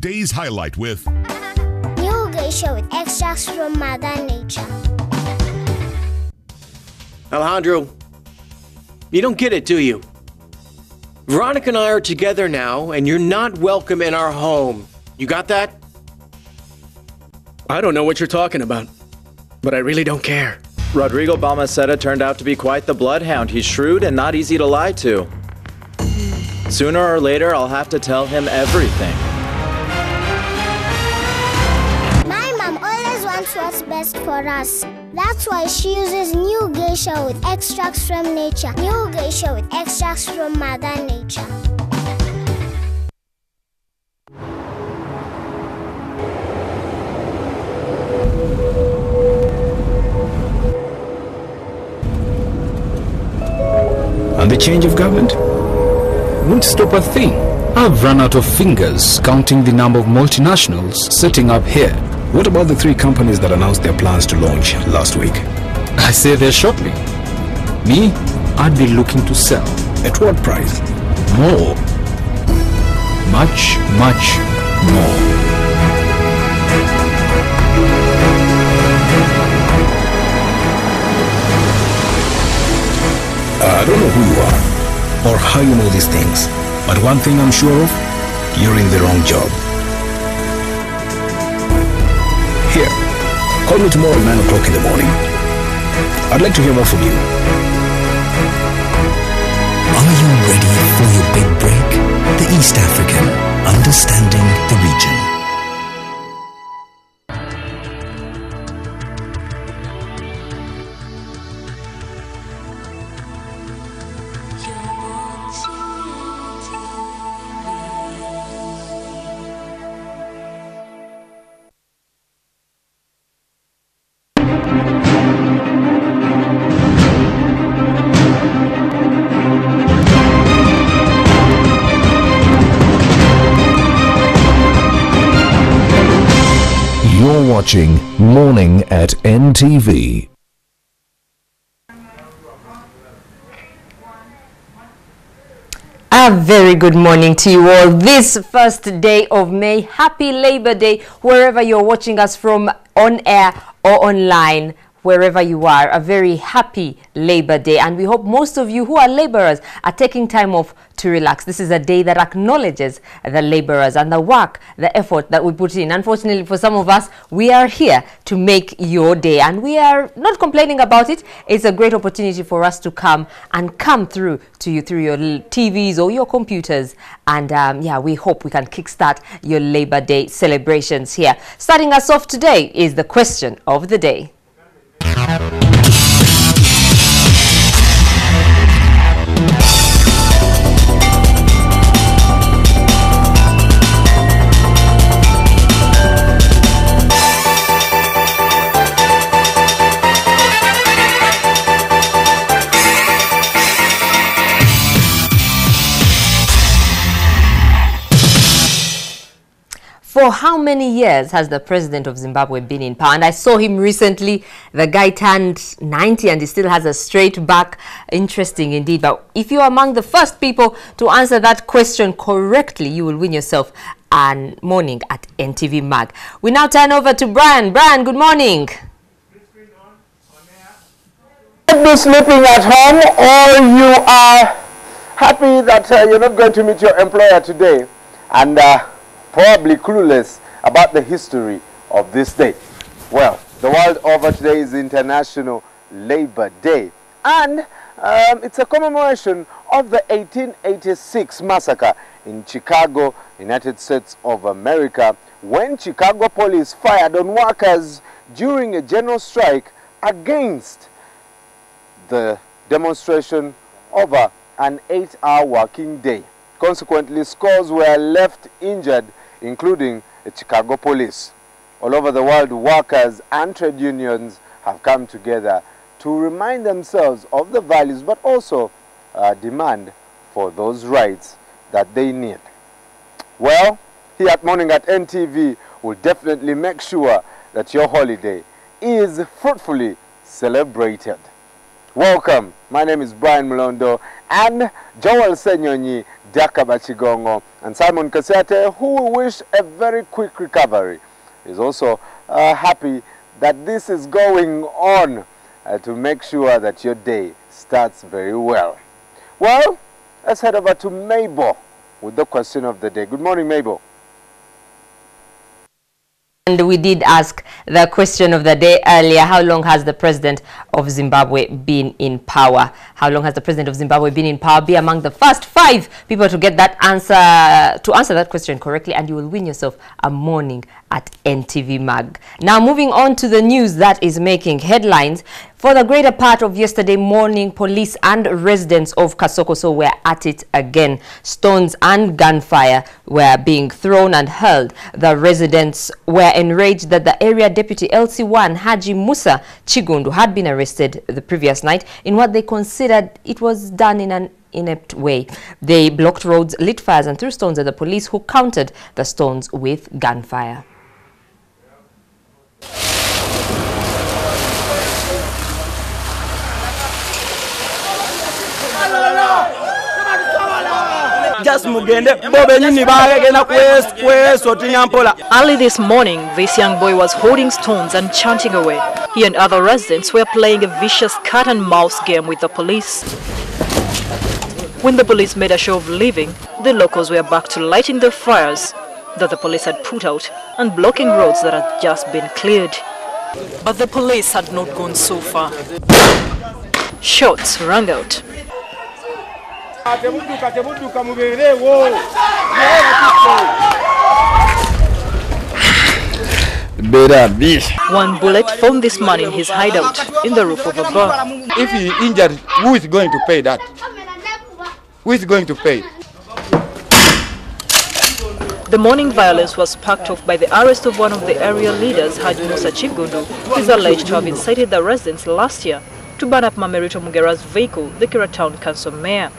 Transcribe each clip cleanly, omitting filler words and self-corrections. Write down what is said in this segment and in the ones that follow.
today's highlight with New geisha with extracts from Mother Nature. Alejandro, you don't get it, do you? Veronica and I are together now, and you're not welcome in our home. You got that? I don't know what you're talking about, but I really don't care. Rodrigo Balmaceda turned out to be quite the bloodhound. He's shrewd and not easy to lie to. Sooner or later, I'll have to tell him everything. My mom always wants what's best for us. That's why she uses new geisha with extracts from nature. New geisha with extracts from Mother Nature. And the change of government won't stop a thing. I've run out of fingers counting the number of multinationals setting up here. What about the 3 companies that announced their plans to launch last week? I say they're shopping. Me, I'd be looking to sell. At what price? More. Much, much more. I don't know who you are or how you know these things, but one thing I'm sure of, you're in the wrong job. Here, call me tomorrow at 9 o'clock in the morning. I'd like to hear more from you. Are you ready for your big break? The East African, understanding the region. You're watching Morning at NTV. A very good morning to you all. This first day of May. Happy Labor Day wherever you're watching us from, on air or online. Wherever you are, a very happy Labor Day, and we hope most of you who are laborers are taking time off to relax. This is a day that acknowledges the laborers and the work, the effort that we put in. Unfortunately for some of us, we are here to make your day, and we are not complaining about it. It's a great opportunity for us to come through to you through your TVs or your computers, and yeah, we hope we can kickstart your Labor Day celebrations here. Starting us off today is the question of the day. For how many years has the president of Zimbabwe been in power? And I saw him recently. The guy turned 90 and he still has a straight back. Interesting indeed. But if you're among the first people to answer that question correctly, you will win yourself a morning at NTV Mag. We now turn over to Brian. Brian, good morning. You might be sleeping at home, or you are happy that you're not going to meet your employer today, and probably clueless about the history of this day. Well, the world over today is International Labor Day, and it's a commemoration of the 1886 massacre in Chicago, United States of America, when Chicago police fired on workers during a general strike against the demonstration over an 8-hour working day. Consequently, scores were left injured, including the Chicago police. All over the world, workers and trade unions have come together to remind themselves of the values, but also demand for those rights that they need. Well, here at Morning at NTV, we'll definitely make sure that your holiday is fruitfully celebrated. Welcome. My name is Brian Mulondo and Joel Senyonyi, Dakaba Chigongo, and Simon Kasete, who wish a very quick recovery. Is also happy that this is going on to make sure that your day starts very well. Well, let's head over to Mabel with the question of the day. Good morning, Mabel. And we did ask the question of the day earlier: how long has the president of Zimbabwe been in power? How long has the president of Zimbabwe been in power? Be among the first 5 people to get that answer, to answer that question correctly, and you will win yourself a morning at NTV Mag. Now, moving on to the news that is making headlines. For the greater part of yesterday morning, police and residents of Kasokoso were at it again. Stones and gunfire were being thrown and hurled. The residents were enraged that the area deputy LC1 Haji Musa Chigundu had been arrested the previous night in what they considered it was done in an inept way. They blocked roads, lit fires and threw stones at the police, who countered the stones with gunfire. Early this morning, this young boy was holding stones and chanting away. He and other residents were playing a vicious cat-and-mouse game with the police. When the police made a show of leaving, the locals were back to lighting their fires that the police had put out and blocking roads that had just been cleared. But the police had not gone so far. Shots rang out. One bullet found this man in his hideout in the roof of a bar. If he injured, who is going to pay that? Who is going to pay? The morning violence was sparked off by the arrest of one of the area leaders, Haji Musa Chigundu, who is alleged to have incited the residents last year to burn up Mamerito Mugera's vehicle, the Kira Town Council mayor.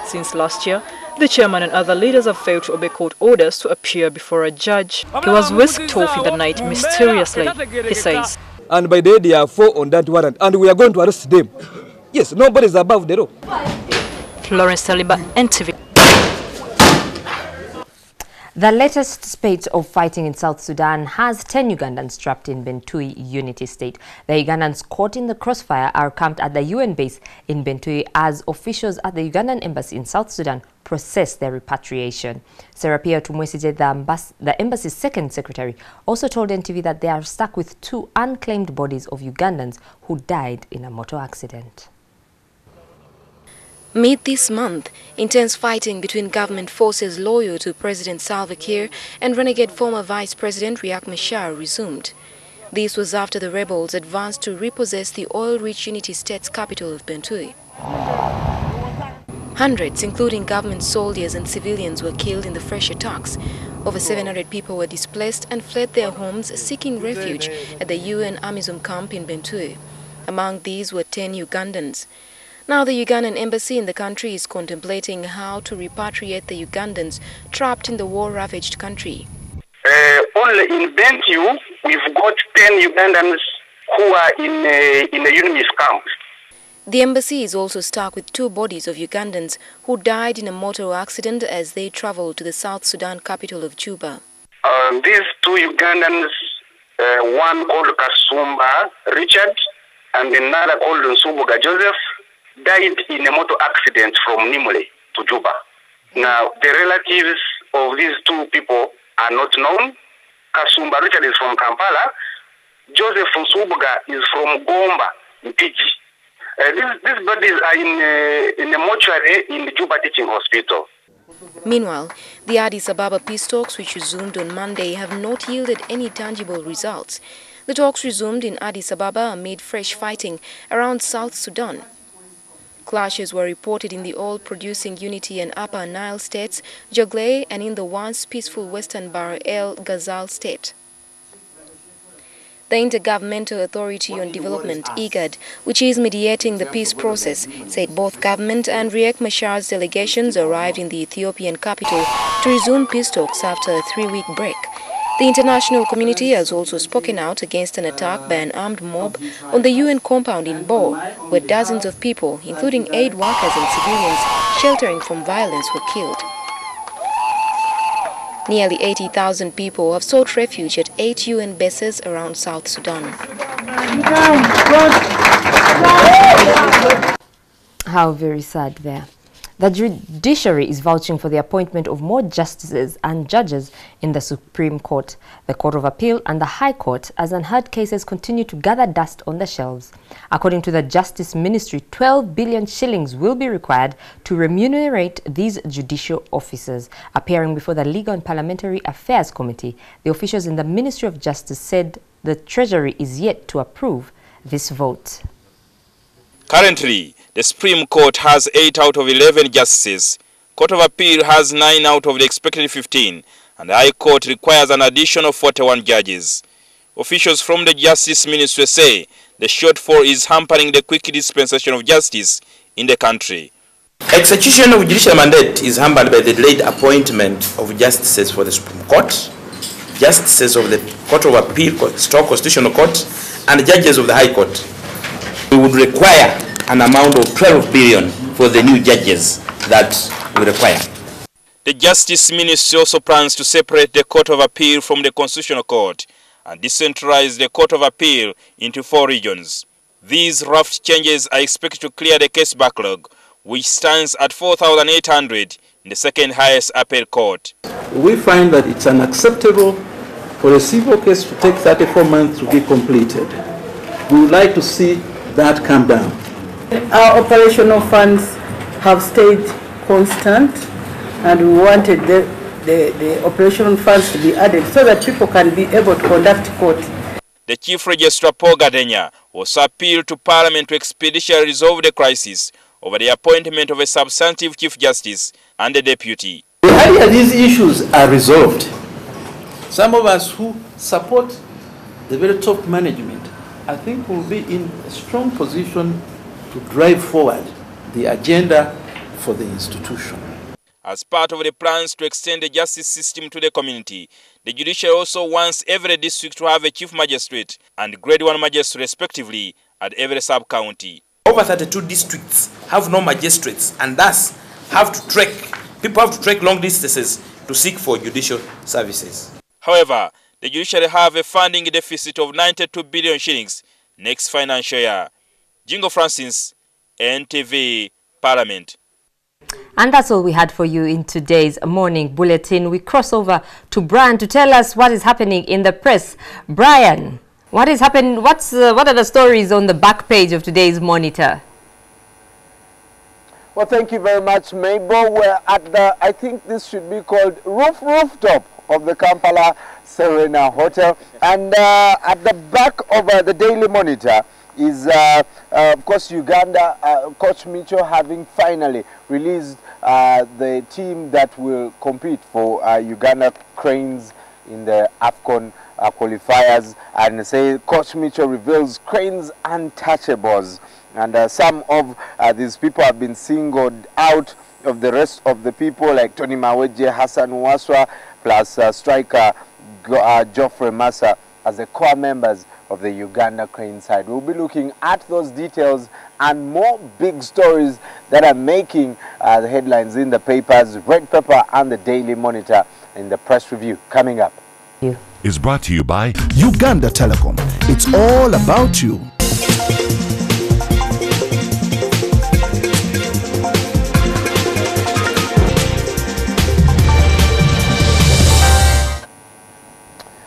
Since last year, the chairman and other leaders have failed to obey court orders to appear before a judge. He was whisked off in the night mysteriously, he says. And by the way, they are 4 on that warrant, and we are going to arrest them. Yes, nobody is above the law. Florence Taliba, NTV. The latest spate of fighting in South Sudan has 10 Ugandans trapped in Bentui Unity State. The Ugandans caught in the crossfire are camped at the UN base in Bentui as officials at the Ugandan embassy in South Sudan process their repatriation. Serapia Tumwesije, the embassy's second secretary, also told NTV that they are stuck with 2 unclaimed bodies of Ugandans who died in a motor accident. Mid this month, intense fighting between government forces loyal to President Salva Kiir and renegade former Vice President Riek Machar resumed. This was after the rebels advanced to repossess the oil-rich Unity State's capital of Bentui. Hundreds, including government soldiers and civilians, were killed in the fresh attacks. Over 700 people were displaced and fled their homes, seeking refuge at the UN AMISOM camp in Bentui. Among these were 10 Ugandans. Now the Ugandan embassy in the country is contemplating how to repatriate the Ugandans trapped in the war-ravaged country. Only in Bentiu, we've got 10 Ugandans who are in the UNMISS camp. The embassy is also stuck with 2 bodies of Ugandans who died in a motor accident as they traveled to the South Sudan capital of Juba. These 2 Ugandans, one called Kasumba Richard and another called Nsubuga Joseph, died in a motor accident from Nimule to Juba. Now, the relatives of these 2 people are not known. Kasumba Richard is from Kampala. Joseph Nsubuga is from Gomba, Mpiji. These bodies are in a mortuary in the Juba Teaching Hospital. Meanwhile, the Addis Ababa peace talks, which resumed on Monday, have not yielded any tangible results. The talks resumed in Addis Ababa amid fresh fighting around South Sudan. Clashes were reported in the oil-producing Unity and Upper Nile states, Jonglei, and in the once peaceful Western Bahr el Ghazal state. The Intergovernmental Authority on Development, IGAD, which is mediating the peace process, said both government and Riek Machar's delegations arrived in the Ethiopian capital to resume peace talks after a 3-week break. The international community has also spoken out against an attack by an armed mob on the UN compound in Bo, where dozens of people, including aid workers and civilians sheltering from violence, were killed. Nearly 80,000 people have sought refuge at 8 UN bases around South Sudan. How very sad there. The Judiciary is vouching for the appointment of more justices and judges in the Supreme Court, the Court of Appeal and the High Court, as unheard cases continue to gather dust on the shelves. According to the Justice Ministry, 12 billion shillings will be required to remunerate these judicial officers. Appearing before the Legal and Parliamentary Affairs Committee, the officials in the Ministry of Justice said the Treasury is yet to approve this vote. Currently, the Supreme Court has 8 out of 11 justices, Court of Appeal has 9 out of the expected 15, and the High Court requires an additional 41 judges. Officials from the Justice Ministry say the shortfall is hampering the quick dispensation of justice in the country. Execution of judicial mandate is hampered by the delayed appointment of justices for the Supreme Court, justices of the Court of Appeal, Constitutional Court, and judges of the High Court. We would require an amount of 12 billion for the new judges that we require. The Justice Ministry also plans to separate the Court of Appeal from the Constitutional Court and decentralize the Court of Appeal into 4 regions. These rough changes are expected to clear the case backlog, which stands at 4,800 in the second highest appellate court. We find that it's unacceptable for a civil case to take 34 months to be completed. We would like to see that come down. Our operational funds have stayed constant, and we wanted the operational funds to be added so that people can be able to conduct court. The Chief Registrar Paul Gadenya also appealed to Parliament to expeditiously resolve the crisis over the appointment of a substantive Chief Justice and a Deputy. The earlier these issues are resolved, some of us who support the very top management, I think will be in a strong position to drive forward the agenda for the institution. As part of the plans to extend the justice system to the community, the Judiciary also wants every district to have a Chief Magistrate and Grade 1 Magistrate respectively at every sub-county. Over 32 districts have no magistrates, and thus people have to trek long distances to seek for judicial services. However, the Judiciary have a funding deficit of 92 billion shillings next financial year. Jingo Francis, NTV, Parliament. And that's all we had for you in today's morning bulletin. We cross over to Brian to tell us what is happening in the press. Brian, what is happening? What are the stories on the back page of today's Monitor? Well, thank you very much, Mabel. We're at the, I think this should be called rooftop of the Kampala Serena Hotel. And at the back of the Daily Monitor is, of course, Uganda, Coach Mitchell having finally released the team that will compete for Uganda Cranes in the AFCON qualifiers, and say Coach Mitchell reveals Cranes untouchables. And some of these people have been singled out of the rest of the people, like Tony Maweje, Hassan Waswa, plus striker Geoffrey Massa as the core members of the Uganda Crane side. We'll be looking at those details and more big stories that are making the headlines in the papers, Red Pepper and the Daily Monitor in the press review coming up. Is brought to you by Uganda Telecom. It's all about you.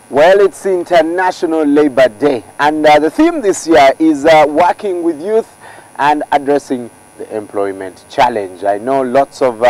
Well, it's International Labour Day, and the theme this year is working with youth and addressing the employment challenge. I know lots of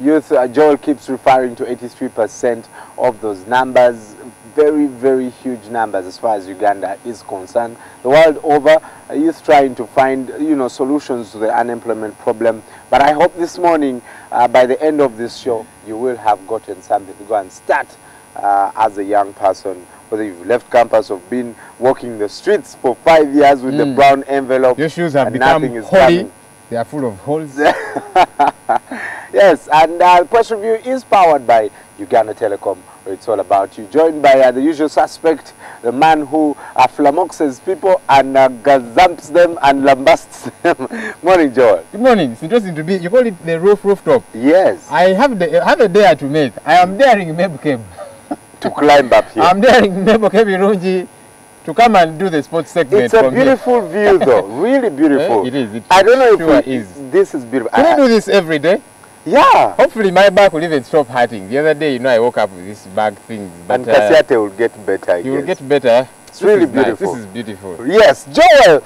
youth, Joel keeps referring to 83% of those numbers, very, very huge numbers as far as Uganda is concerned. The world over, youth trying to find, solutions to the unemployment problem. But I hope this morning, by the end of this show, you will have gotten something to go and start as a young person, whether you've left campus or been walking the streets for 5 years with the brown envelope. Your shoes have become holy. Coming. They are full of holes. Yes, and Press Review is powered by Uganda Telecom. It's all about you. Joined by the usual suspect, the man who flamoxes people and gazumps them and lambasts them. Morning, Joel. Good morning. It's interesting to be. You call it the rooftop. Yes. I have a dare to make. I am daring Mebukeb to climb up here. I'm daring Mebukeb Irunji to come and do the sports segment. It's a beautiful view, though. Really beautiful. It is. I don't know sure if this is beautiful. Can I do this every day? Yeah. Hopefully my back will even stop hurting. The other day, you know, I woke up with this back thing. But and Kasiate will get better, You will get better. It's really beautiful. Nice. This is beautiful. Yes. Joel,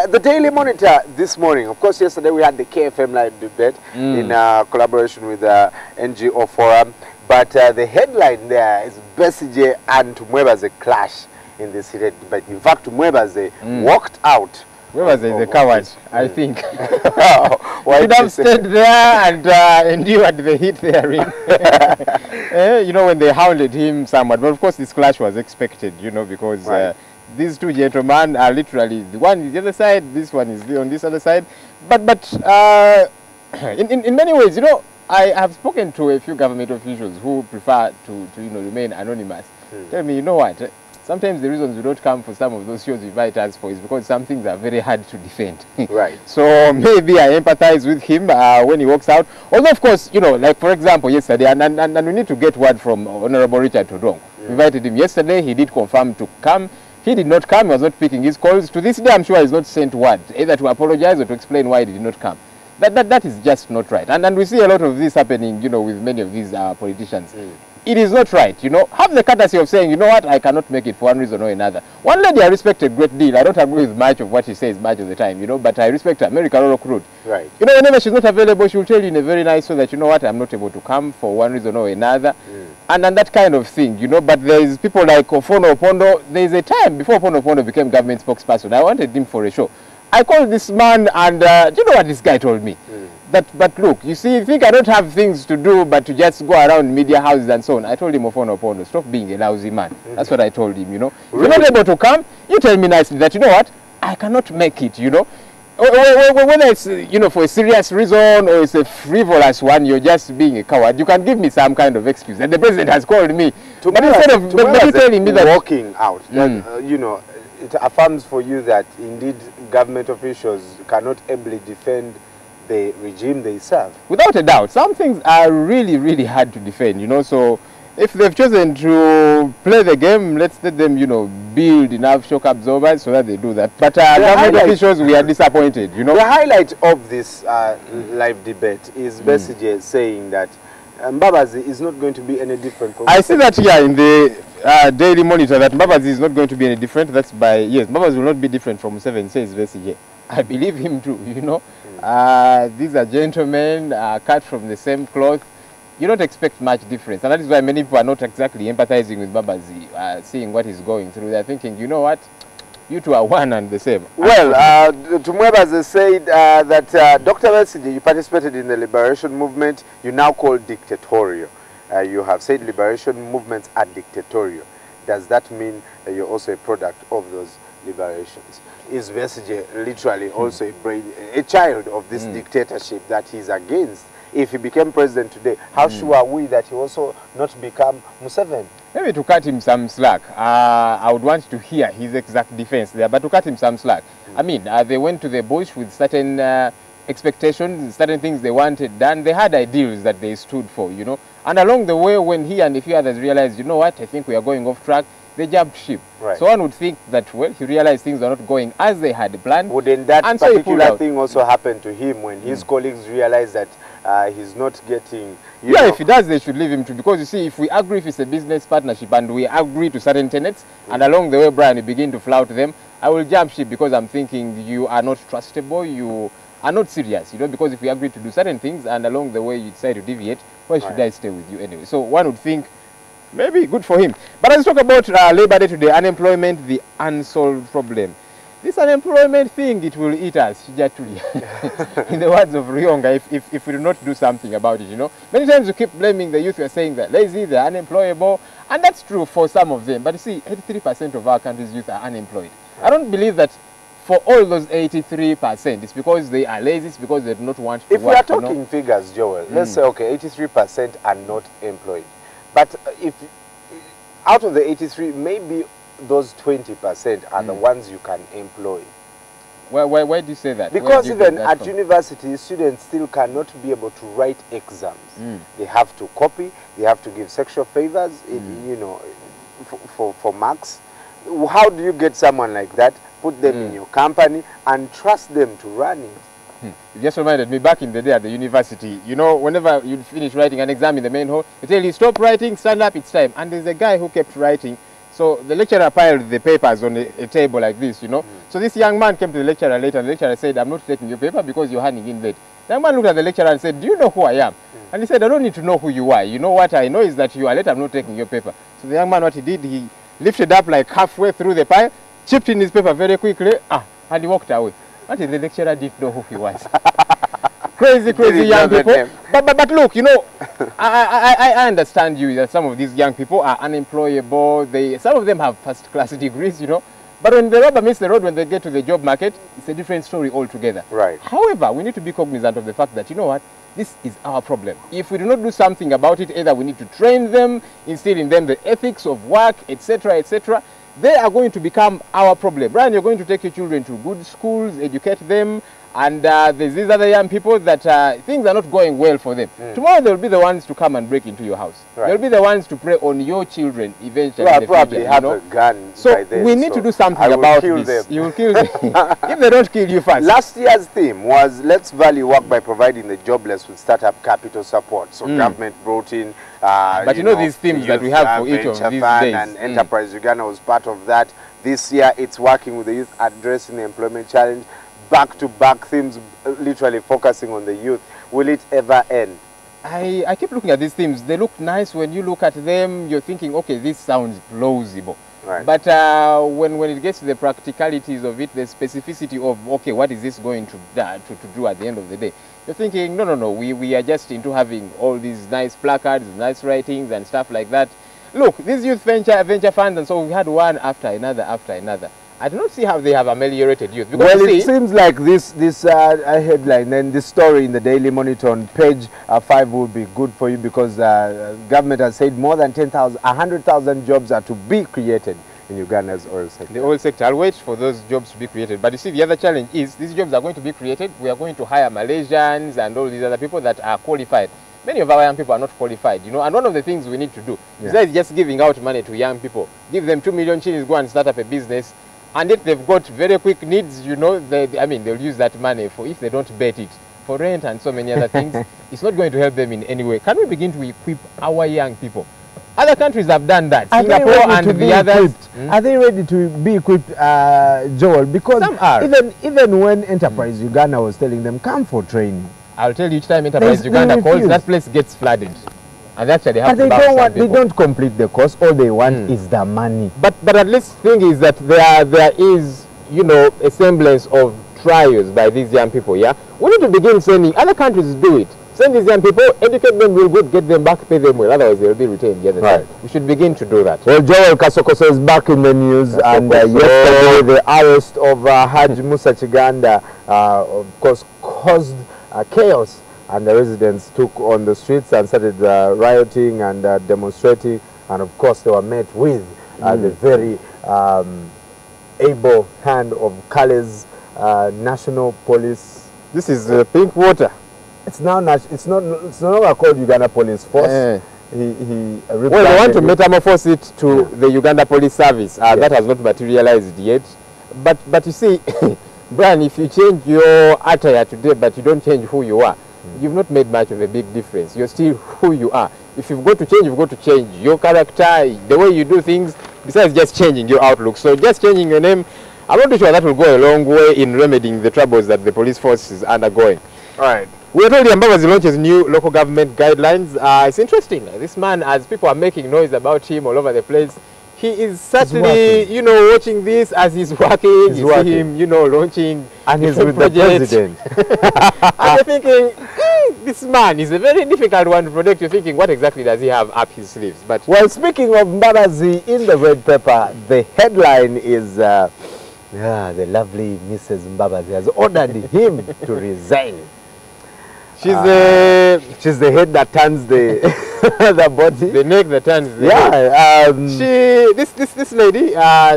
the Daily Monitor this morning. Of course, yesterday we had the KFM live debate in collaboration with the NGO Forum. But the headline there is Besigye and Tumwebaze clash in this heated debate. In fact, Tumwebaze walked out. Tumwebaze is a coward, I think. Why should have stayed there and endured the heat therein. You know, when they hounded him somewhat. But of course, this clash was expected, you know, because these two gentlemen are literally, the one is the other side, this one is on this other side. But in many ways, you know, I have spoken to a few government officials who prefer to you know, remain anonymous. Tell me, you know what? Sometimes the reasons we don't come for some of those shows we invite us for is because some things are very hard to defend. Right. So maybe I empathize with him when he walks out. Although, of course, you know, like for example, yesterday, and we need to get word from Honorable Richard Todong. We invited him yesterday. He did confirm to come. He did not come. He was not picking his calls. To this day, I'm sure he's not sent word, either to apologize or to explain why he did not come. That is just not right. And we see a lot of this happening, you know, with many of these politicians. It is not right, you know. Have the courtesy of saying, you know what, I cannot make it for one reason or another. One lady I respect a great deal. I don't agree with much of what she says much of the time, you know, but I respect her, Mary Karolo Krud. Right. You know, whenever she's not available, she will tell you in a very nice way that, you know what, I'm not able to come for one reason or another. And that kind of thing, you know. But there is people like Ofono Opondo. There is a time before Ofono Opondo became government spokesperson, I wanted him for a show. I called this man and do you know what this guy told me? But look, you see, you think I don't have things to do but to just go around media houses and so on. I told him, Ofono Opondo, stop being a lousy man. That's what I told him, you know. If you're not able to come, you tell me nicely that, you know what, I cannot make it, you know. Whether it's, you know, for a serious reason or it's a frivolous one, you're just being a coward. You can give me some kind of excuse. And the president has called me. But instead of you telling me that walking out, you know, it affirms for you that indeed government officials cannot ably defend the regime they serve. Without a doubt, some things are really, really hard to defend, you know. So if they've chosen to play the game, let's let them, you know, build enough shock absorbers so that they do that. But government officials, we are disappointed, you know. The highlight of this live debate is Besigye saying that Mbabazi is not going to be any different from... I see that here in the Daily Monitor that Mbabazi is not going to be any different. That's by, yes, Mbabazi will not be different from Museveni, says Besigye. I believe him too, you know. These are gentlemen cut from the same cloth. You don't expect much difference. And that is why many people are not exactly empathizing with Mbabazi, seeing what he's going through. They're thinking, you know what, you two are one and the same. Well, Tumwebaze said that Dr. Besigye, you participated in the liberation movement, you now call dictatorial. You have said liberation movements are dictatorial. Does that mean that you're also a product of those liberations? Is Besigye literally also a child of this dictatorship that he's against? If he became president today, how sure are we that he also not become Museveni? Maybe to cut him some slack. I would want to hear his exact defense there, but to cut him some slack. I mean, they went to the bush with certain expectations, certain things they wanted done. They had ideals that they stood for, you know. And along the way, when he and a few others realized, you know what, I think we are going off track, they jumped ship. Right. So one would think that, well, he realized things are not going as they had planned. Wouldn't that particular thing also happen to him when his colleagues realized that he's not getting... Yeah, if he does, they should leave him too. Because you see, if we agree if it's a business partnership and we agree to certain tenets, and along the way, Brian, you begin to flout them, I will jump ship because I'm thinking you are not trustable, you are not serious, you know, because if we agree to do certain things and along the way you decide to deviate, why should I stay with you anyway? So one would think, maybe good for him. But let's talk about Labour Day today, unemployment, the unsolved problem. This unemployment thing, it will eat us, in the words of Rionga, if we do not do something about it, you know. Many times you keep blaming the youth, you're saying they're lazy, they're unemployable, and that's true for some of them. But you see, 83% of our country's youth are unemployed. I don't believe that for all those 83%, it's because they are lazy, it's because they do not want to work. If we are talking figures, Joel, let's say, okay, 83% are not employed. But if out of the 83, maybe those 20% are the ones you can employ. Why do you say that? Because even at university, students still cannot be able to write exams. They have to copy, they have to give sexual favors, you know, for marks. How do you get someone like that, put them in your company, and trust them to run it? You just reminded me back in the day at the university, you know, whenever you finish writing an exam in the main hall, they tell you, stop writing, stand up, it's time. And there's a guy who kept writing. So the lecturer piled the papers on a table like this, you know. So this young man came to the lecturer later, and the lecturer said, I'm not taking your paper because you're handing in late. The young man looked at the lecturer and said, do you know who I am? And he said, I don't need to know who you are. You know what I know is that you are late, I'm not taking your paper. So the young man, what he did, he lifted up like halfway through the pile, chipped in his paper very quickly, and he walked away. What if the lecturer didn't know who he was? Crazy young people. But look, you know, I understand you that some of these young people are unemployable. Some of them have first-class degrees, you know. But when the rubber meets the road, when they get to the job market, it's a different story altogether. Right. However, we need to be cognizant of the fact that, you know what, this is our problem. If we do not do something about it, either we need to train them, instill in them the ethics of work, etc., etc., they are going to become our problem. Brian, you're going to take your children to good schools, educate them, and there's these other young people that things are not going well for them. Tomorrow they'll be the ones to come and break into your house. Right. They'll be the ones to prey on your children eventually. Well, probably have a gun. So we need to do something about this. You will kill them. If they don't kill you first. Last year's theme was let's value work by providing the jobless with startup capital support. So government brought in but you know these themes that we have for each of these days. And Enterprise Uganda was part of that. This year it's working with the youth, addressing the employment challenge. Back-to-back themes, literally focusing on the youth. Will it ever end? I keep looking at these themes. They look nice. When you look at them, you're thinking, okay, this sounds plausible. Right. But when it gets to the practicalities of it, the specificity of, okay, what is this going to do at the end of the day? You're thinking, no, we are just into having all these nice placards, nice writings and stuff like that. Look, these youth venture funds, and so we had one after another. I do not see how they have ameliorated youth. Well, it seems like this headline and this story in the Daily Monitor on page 5 will be good for you because government has said more than 100,000 jobs are to be created in Uganda's oil sector. The oil sector. I'll wait for those jobs to be created. But you see, the other challenge is these jobs are going to be created. We are going to hire Malaysians and all these other people that are qualified. Many of our young people are not qualified, you know, and one of the things we need to do, besides just giving out money to young people, give them 2 million shillings, go and start up a business. And if they've got very quick needs, you know, they'll use that money for, if they don't bet it, for rent and so many other things. It's not going to help them in any way. Can we begin to equip our young people? Other countries have done that. Singapore and the others. Are they ready to be equipped, Joel? Because some are. Even when Enterprise Uganda was telling them, come for training. I'll tell you, each time Enterprise Uganda calls, that place gets flooded. And actually they don't complete the course. All they want is the money. But at least the thing is that there is, you know, a semblance of trials by these young people. Yeah, we need to begin sending. Other countries do it. Send these young people, educate them real good, get them back, pay them well. Otherwise, they'll be retained the other side. We should begin to do that. Well, Joel Kasokoso is back in the news, and yesterday the arrest of Haji Musa Chiganda, of course, caused chaos. And the residents took on the streets and started rioting and demonstrating. And of course, they were met with the very able hand of Kale's National Police. This is pink water. It's now it's no longer called Uganda Police Force. Well, they want to metamorphose it to the Uganda Police Service. That has not materialized yet. But you see, Brian, if you change your attire today, but you don't change who you are, you've not made much of a big difference. You're still who you are. If you've got to change, you've got to change your character, the way you do things, besides just changing your outlook. So just changing your name, I'm not sure that will go a long way in remedying the troubles that the police force is undergoing. All right. We told you Mbabazi launches new local government guidelines. It's interesting. This man, as people are making noise about him all over the place, he is certainly, you know, watching this as he's working. You see him, you know, launching. And he's with the president. And you're thinking, this man is a very difficult one to predict. You're thinking, what exactly does he have up his sleeves? But well, speaking of Mbabazi in the red paper, the headline is, the lovely Mrs. Mbabazi has ordered him to resign. She's the head that turns the the body. The neck that turns the head. This lady,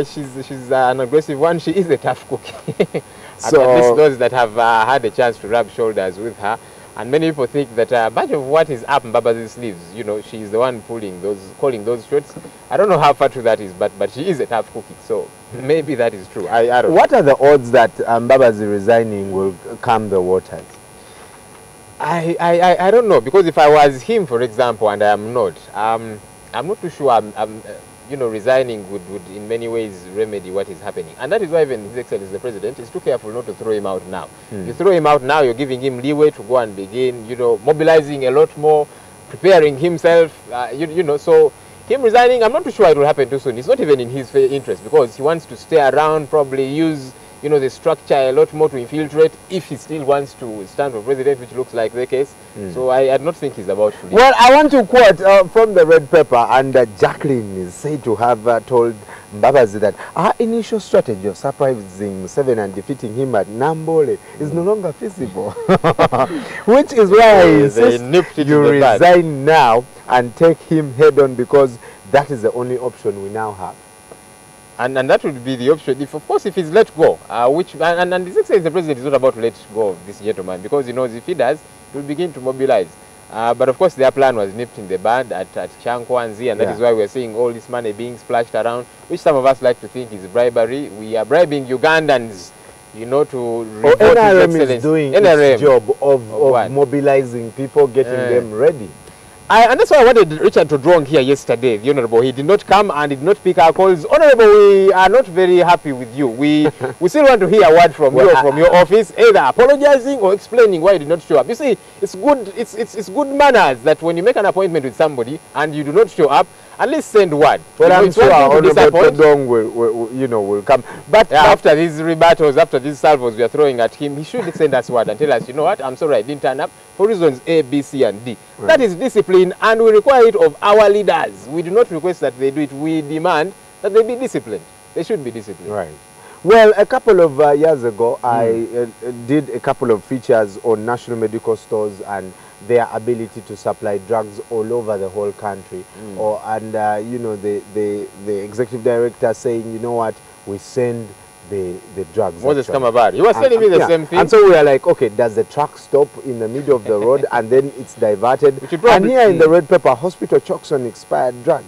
she's an aggressive one. She is a tough cookie. So, at least those that have had a chance to rub shoulders with her. And many people think that much of what is up Mbabazi's sleeves, you know, she's the one calling those shots. I don't know how far true that is, but she is a tough cookie. So maybe that is true. I don't know. What are the odds that Mbabazi resigning will calm the waters? I don't know, because if I was him, for example, and I am not, I'm not too sure you know, resigning would in many ways remedy what is happening. And that is why even His Excellency the President is too careful not to throw him out now. You throw him out now, you're giving him leeway to go and begin, you know, mobilizing a lot more, preparing himself, you know, so him resigning, I'm not too sure it will happen too soon. It's not even in his interest, because he wants to stay around, probably use, you know, the structure a lot more to infiltrate if he still wants to stand for president, which looks like the case. So I don't think he's about to leave. Well, I want to quote from the red paper, and Jacqueline is said to have told Mbabazi that our initial strategy of surprising Seven and defeating him at Nambole is no longer feasible. Which is why he insists you resign now and take him head on, because that is the only option we now have. And that would be the option, if, of course, if he's let go, which, and His Excellency the President is not about to let go of this gentleman, because he knows if he does, he will begin to mobilize. But of course, their plan was nipped in the bud at Chankwanzi, and that is why we're seeing all this money being splashed around, which some of us like to think is bribery. We are bribing Ugandans, you know, to report NRM is doing its job of mobilizing people, getting them ready. And that's why I wanted Richard to draw here yesterday, the Honourable. He did not come and did not pick our calls. Honourable, we are not very happy with you. We still want to hear a word from you, from your office, either apologizing or explaining why you did not show up. You see, it's good manners that when you make an appointment with somebody and you do not show up, at least send word. Well, I'm sure Honourable Todong will come. But after these rebuttals, after these salvos we are throwing at him, he should send us word and tell us, you know what, I'm sorry I didn't turn up for reasons A, B, C, and D. Right. That is discipline, and we require it of our leaders. We do not request that they do it. We demand that they be disciplined. They should be disciplined. Right. Well, a couple of years ago, I did a couple of features on national medical stores and their ability to supply drugs all over the whole country. And you know, the executive director saying, you know what, we send the drugs. Moses Kamabari, he was telling me the same thing. And so we are like, okay, does the truck stop in the middle of the road and then it's diverted? And here in the red paper, hospital chokes on expired drugs.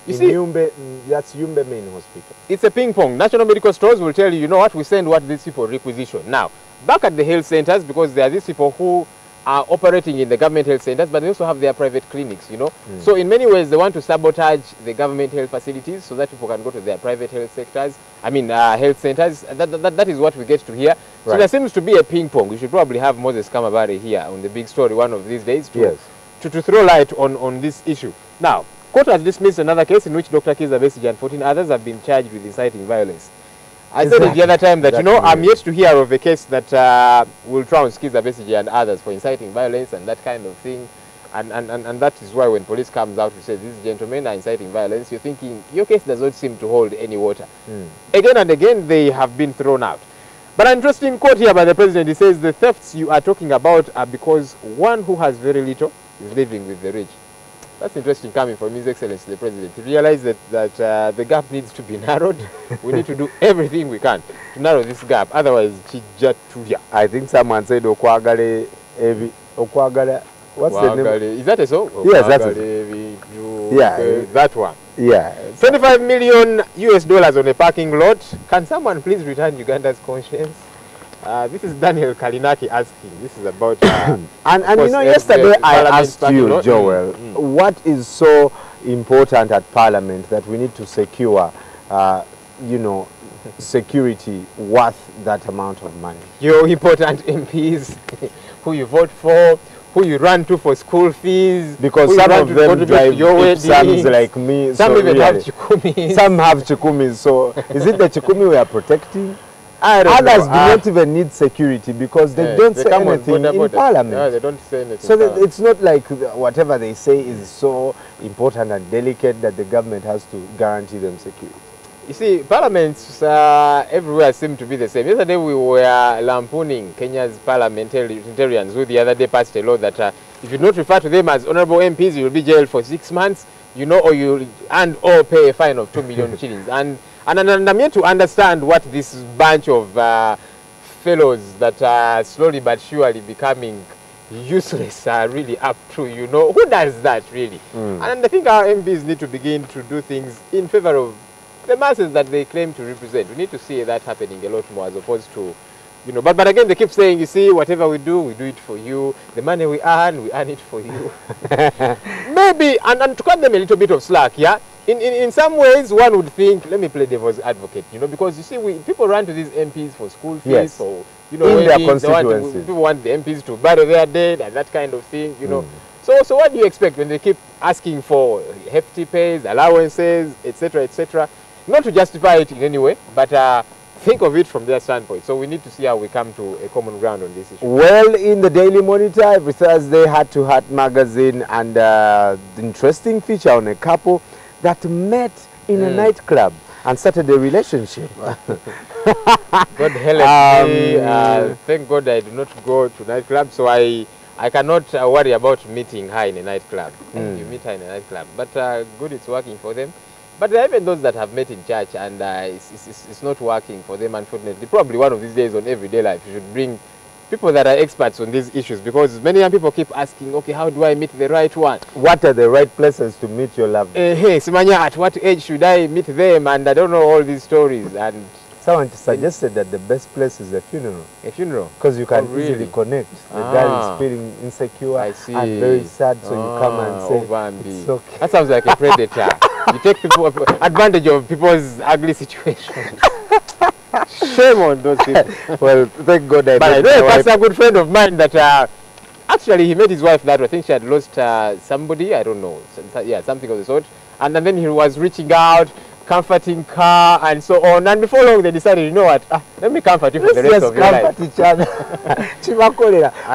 You see, Yumbe, that's Yumbe Main Hospital. It's a ping pong. National medical stores will tell you, you know what, we send what these people requisition. Now, back at the health centers, because there are these people who are operating in the government health centers, but they also have their private clinics, you know. So in many ways, they want to sabotage the government health facilities so that people can go to their private health sectors, health centers. That is what we get to hear. So there seems to be a ping pong. We should probably have Moses Kamabari here on the big story one of these days to throw light on this issue. Now, court has dismissed another case in which Dr. Kizza Besigye and 14 others have been charged with inciting violence. I said it the other time that, you know, I'm yet to hear of a case that will trounce Kizza Besigye and others for inciting violence and that kind of thing. And that is why when police comes out to say these gentlemen are inciting violence, you're thinking your case does not seem to hold any water. Again and again, they have been thrown out. But an interesting quote here by the president, he says the thefts you are talking about are because one who has very little is living with the rich. That's interesting coming from His Excellency the President. He realized that the gap needs to be narrowed. We need to do everything we can to narrow this gap. Otherwise, I think someone said Okwagale Evi. Okwagale. What's the name? Is that a song? Yes, that's it. Yeah, that one. Yeah. $25 million US on a parking lot. Can someone please return Uganda's conscience? This is Daniel Kalinaki asking. This is about... and you know, yesterday I asked you, Joel, what is so important at Parliament that we need to secure, you know, security worth that amount of money? Your important MPs, who you vote for, who you run to for school fees. Because some of them drive sons like me. Some even have chikumis. Some have chikumis. So is it the chikumi we are protecting? Others do not even need security because they don't say anything in Parliament. No, they don't say anything. So it's not like whatever they say is so important and delicate that the government has to guarantee them security. You see, parliaments everywhere seem to be the same. Yesterday we were lampooning Kenya's parliamentarians who the other day passed a law that if you do not refer to them as honorable MPs, you will be jailed for 6 months, you know, or you or pay a fine of 2 million shillings. And I'm yet to understand what this bunch of fellows that are slowly but surely becoming useless are really up to, you know. Who does that, really? And I think our MPs need to begin to do things in favor of the masses that they claim to represent. We need to see that happening a lot more as opposed to, you know, but again they keep saying, you see, whatever we do it for you. The money we earn it for you. Maybe, and to cut them a little bit of slack, yeah? In some ways, one would think, let me play devil's advocate, you know, because you see, people run to these MPs for school fees, yes, or, you know, in their constituencies. People want the MPs to bury their dead and that kind of thing, you know. So what do you expect when they keep asking for hefty pays, allowances, etc., etc.? Not to justify it in any way, but think of it from their standpoint. So we need to see how we come to a common ground on this issue. Well, in the Daily Monitor, every Thursday, Heart to Heart magazine, and the interesting feature on a couple that met in a nightclub and started a relationship. God help me. Thank God I do not go to nightclubs, so I cannot worry about meeting her in a nightclub. You meet her in a nightclub. But good, it's working for them. But there are even those that have met in church and it's not working for them, unfortunately. Probably one of these days on Everyday Life, you should bring people that are experts on these issues, because many young people keep asking, okay, how do I meet the right one? What are the right places to meet your love? Hey, Simanya, at what age should I meet them? And I don't know all these stories. And someone suggested that the best place is a funeral. A funeral? Because you can easily connect. The guy is feeling insecure and very sad, so you come and say, it's okay. That sounds like a predator. You take people advantage of people's ugly situations. Shame on those people. Well, thank God I met my wife. That's a good friend of mine that actually he met his wife that way. I think she had lost somebody, I don't know, yeah, something of the sort. And then he was reaching out, comforting her and so on. And before long they decided, you know what, let me comfort you for the rest of your life. Each other.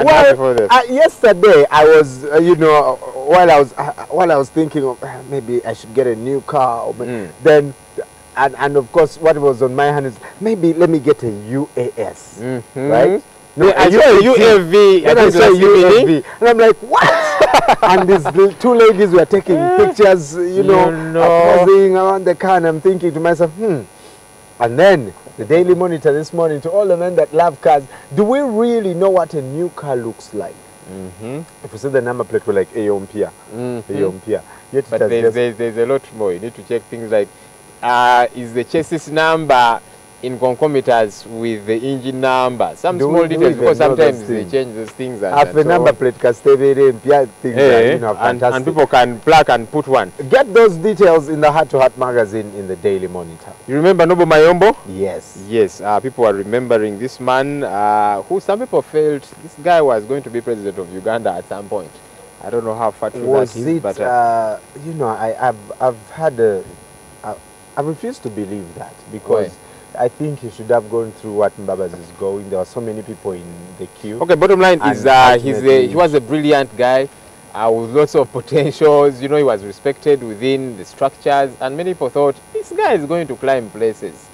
Well, yesterday I was, you know, while I was thinking of maybe I should get a new car, then and of course what was on my hand is maybe let me get a UAS, right? No, I saw a UAV. I saw a UAV, and I'm like, what? And these two ladies were taking pictures, you know, posing around the car, and I'm thinking to myself, And then the Daily Monitor this morning, to all the men that love cars, do we really know what a new car looks like? If you see the number plate, we're like Ayompia, Ayompia. But there's a lot more. You need to check things like, is the chassis number in concomitance with the engine number? Some small details, because sometimes they change those things. And the number plate can stay very things are, you know, fantastic. And people can plug and put one. Get those details in the Heart to Heart magazine in the Daily Monitor. You remember Nobo Mayombo? Yes. Yes, people are remembering this man who some people felt this guy was going to be president of Uganda at some point. I don't know how far true that is, but you know, I've had a I refuse to believe that, because I think he should have gone through what Mbabas is going. There were so many people in the queue. Okay, bottom line is he was a brilliant guy with lots of potentials. You know, he was respected within the structures, and many people thought this guy is going to climb places.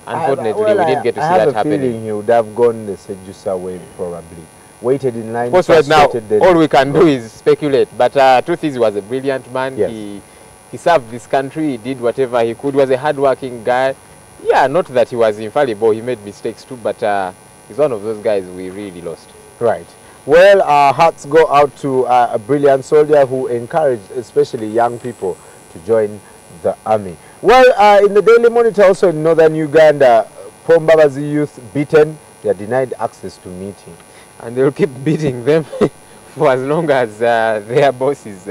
Unfortunately, we didn't get to see that happening. I have a feeling he would have gone the Judicial way, probably. Waited in line. Of course, right now, all we can do is speculate. But truth is, he was a brilliant man. Yes. He served this country. He did whatever he could. He was a hard-working guy. Yeah, not that he was infallible. He made mistakes too, but he's one of those guys we really lost. Right. Well, our hearts go out to a brilliant soldier who encouraged especially young people to join the army. Well, in the Daily Monitor, also in northern Uganda, Pombabazi youth beaten. They are denied access to meeting. And they'll keep beating them for as long as their boss is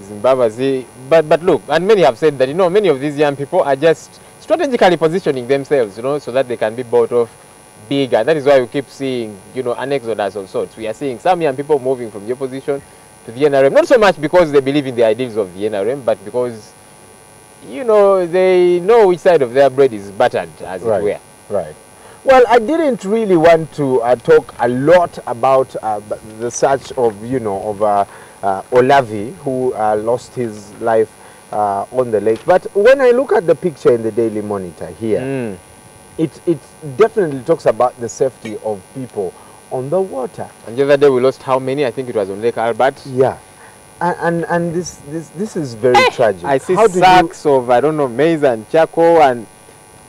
Mbabazi. But look, and many have said that, you know, many of these young people are just strategically positioning themselves, you know, so that they can be bought off bigger. That is why we keep seeing, you know, an exodus of sorts. We are seeing some young people moving from the opposition to the NRM, not so much because they believe in the ideals of the NRM, but because, you know, they know which side of their bread is buttered, as it were. Right. Well, I didn't really want to talk a lot about the search of, you know, of Olavi, who lost his life on the lake. But when I look at the picture in the Daily Monitor here, it definitely talks about the safety of people on the water. And the other day we lost how many? I think it was on Lake Albert. Yeah. And this is very tragic. I see sacks of, I don't know, maize and charcoal, and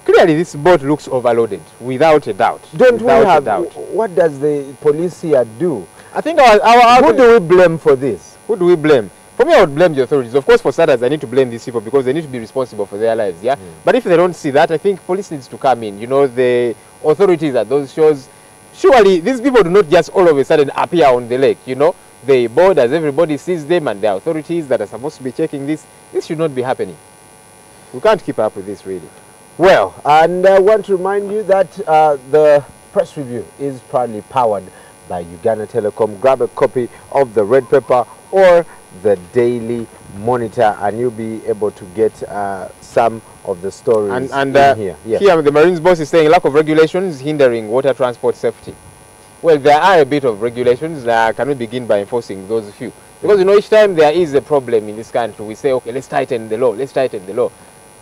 clearly this boat looks overloaded, without a doubt. What does the police here do? I think who do we blame for this? Who do we blame? For me, I would blame the authorities. Of course, for starters, I need to blame these people because they need to be responsible for their lives, yeah? But if they don't see that, I think police needs to come in. You know, the authorities at those shores, surely these people do not just all of a sudden appear on the lake, you know? They board as everybody sees them, and the authorities that are supposed to be checking this should not be happening. We can't keep up with this, really. Well, and I want to remind you that the press review is proudly powered by Uganda Telecom. Grab a copy of the Red Paper or the Daily Monitor, and you'll be able to get some of the stories in here. Yes. Here, the Marines boss is saying lack of regulations hindering water transport safety. Well, there are a bit of regulations. Can we begin by enforcing those few? Because, you know, each time there is a problem in this country, we say, okay, let's tighten the law, let's tighten the law.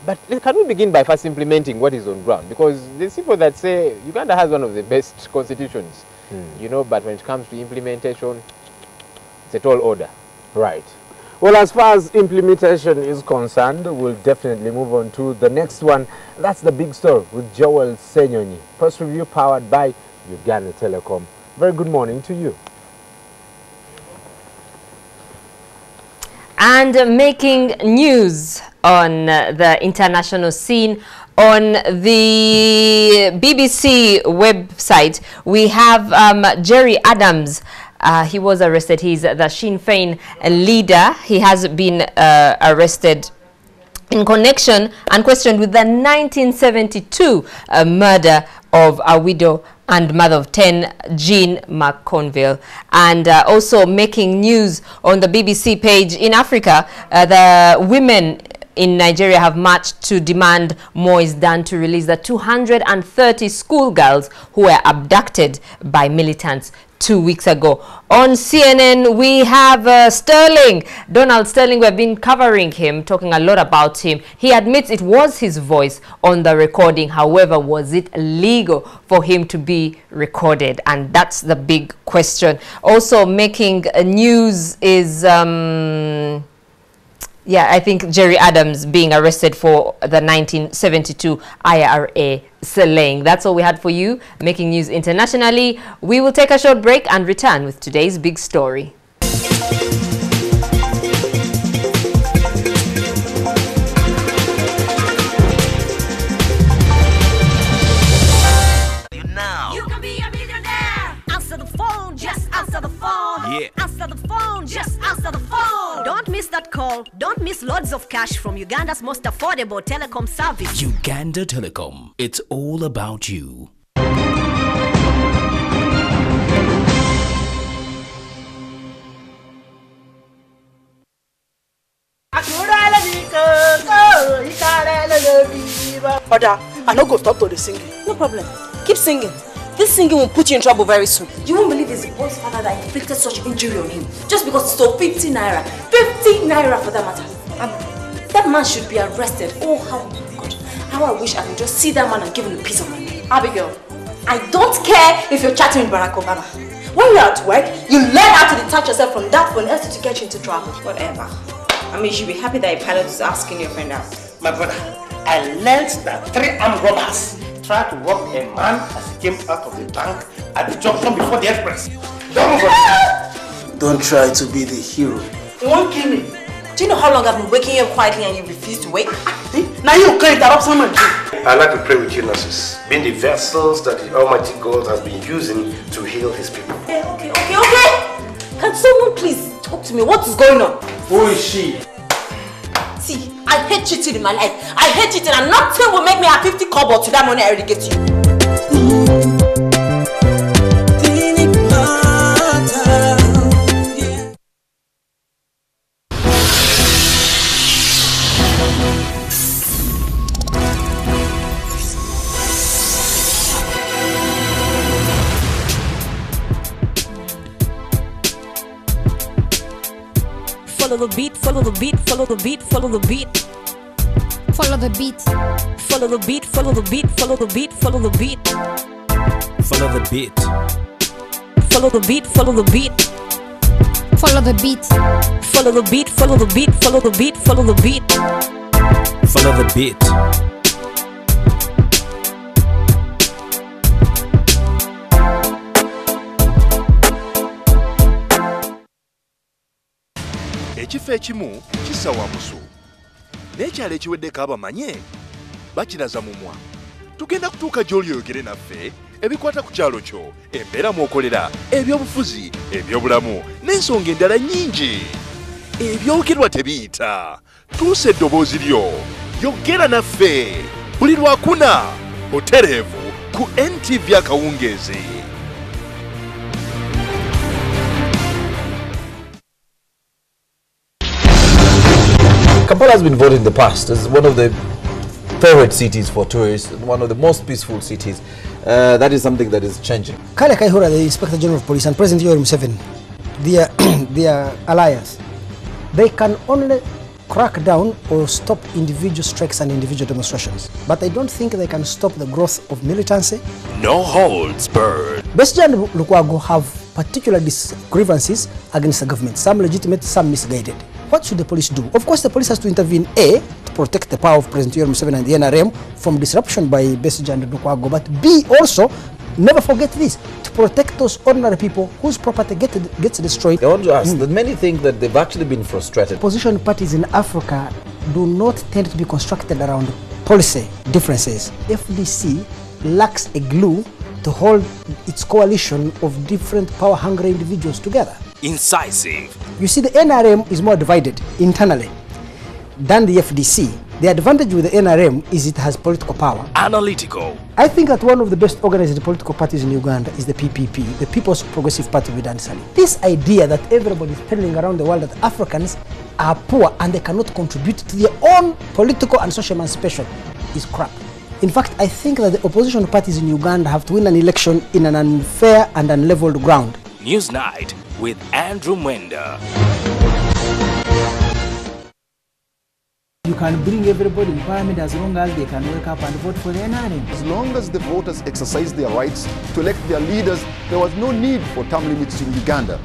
But can we begin by first implementing what is on ground? Because there's people that say Uganda has one of the best constitutions, you know, but when it comes to implementation, it's a tall order. Right. Well, as far as implementation is concerned, we'll definitely move on to the next one. That's the big story with Joel Senyonyi. Press review powered by Uganda Telecom. Very good morning to you. And making news on the international scene on the BBC website, we have Jerry Adams. He was arrested. He's the Sinn Féin leader. He has been arrested in connection and questioned with the 1972 murder of a widow and mother of 10, Jean McConville. And also making news on the BBC page in Africa, the women in Nigeria have marched to demand more is done to release the 230 schoolgirls who were abducted by militants 2 weeks ago. On CNN, we have Sterling. Donald Sterling, we've been covering him, talking a lot about him. He admits it was his voice on the recording. However, was it legal for him to be recorded? And that's the big question. Also making news is... yeah, I think Jerry Adams being arrested for the 1972 IRA slaying. That's all we had for you. Making news internationally. We will take a short break and return with today's big story. Yeah. Answer the phone, just answer the phone. Don't miss that call. Don't miss loads of cash from Uganda's most affordable telecom service. Uganda Telecom. It's all about you. Oda, I no go stop to the singing. No problem. Keep singing. This singing will put you in trouble very soon. You won't believe it's the boy's father that inflicted such injury on him. Just because he stole 50 naira. 50 naira for that matter. That man should be arrested. Oh, God. How I wish I could just see that man and give him a piece of my mind. Abigail, I don't care if you're chatting with Barack Obama. When you're at work, you learn how to detach yourself from that phone else to get you into trouble. Whatever. I mean, you should be happy that a pilot is asking your friend out. My brother, I learned that 3 armed robbers tried to rob a man as he came out of the bank at the junction before the express. Don't try to be the hero. You won't kill me. Do you know how long I've been waking you up quietly and you refuse to wake? Now you can't interrupt someone. I like to pray with you, nurses, being the vessels that the Almighty God has been using to heal his people. Okay. Can someone please talk to me? What is going on? Who is she? See, I hate cheating in my life. I hate cheating, and nothing will make me have 50 kobo to that money I already get you. Follow the beat, follow the beat, follow the beat, follow the beat. Follow the beat. Follow the beat, follow the beat, follow the beat, follow the beat. Follow the beat. Follow the beat, follow the beat. Follow the beat. Follow the beat, follow the beat, follow the beat, follow the beat. Follow the beat. Ekifo ekimu kissa wamusu n'ekyalo ekiweddeko abamanye bakiraza mumwa. Tugenda kutuuka gy'oli oyogere naffe ebikwata ku kyalo kyo, embeera mw'okolera, ebyobufuzi, ebyobulamu n'ensonga endala nnyingi. Ebyogerwa tebiyita. Tuusa eddoboozi lyo, yogera naffe buli lwakuna butereevu ku NTV akawungeezi. Kampala has been voted in the past as one of the favorite cities for tourists, one of the most peaceful cities. That is something that is changing. Kale Kaihura, the Inspector General of Police, and President Yoweri Museveni, their alliance, they can only crack down or stop individual strikes and individual demonstrations. But I don't think they can stop the growth of militancy. No holds barred. Besigye and Lukwago have particular grievances against the government, some legitimate, some misguided. What should the police do? Of course, the police has to intervene, A, to protect the power of President Yoweri Museveni and the NRM from disruption by Besigye and Lukwago, but B, also, never forget this, to protect those ordinary people whose property gets destroyed. I want to ask that many think that they've actually been frustrated. Opposition parties in Africa do not tend to be constructed around policy differences. FDC lacks a glue to hold its coalition of different power-hungry individuals together. Incisive. You see, the NRM is more divided internally than the FDC. The advantage with the NRM is it has political power. Analytical. I think that one of the best organized political parties in Uganda is the PPP, the People's Progressive Party of Idan Sali. This idea that everybody is peddling around the world that Africans are poor and they cannot contribute to their own political and social emancipation is crap. In fact, I think that the opposition parties in Uganda have to win an election in an unfair and unleveled ground. Newsnight with Andrew Mwenda. You can bring everybody in parliament as long as they can wake up and vote for the NRM. As long as the voters exercise their rights to elect their leaders, there was no need for term limits in Uganda.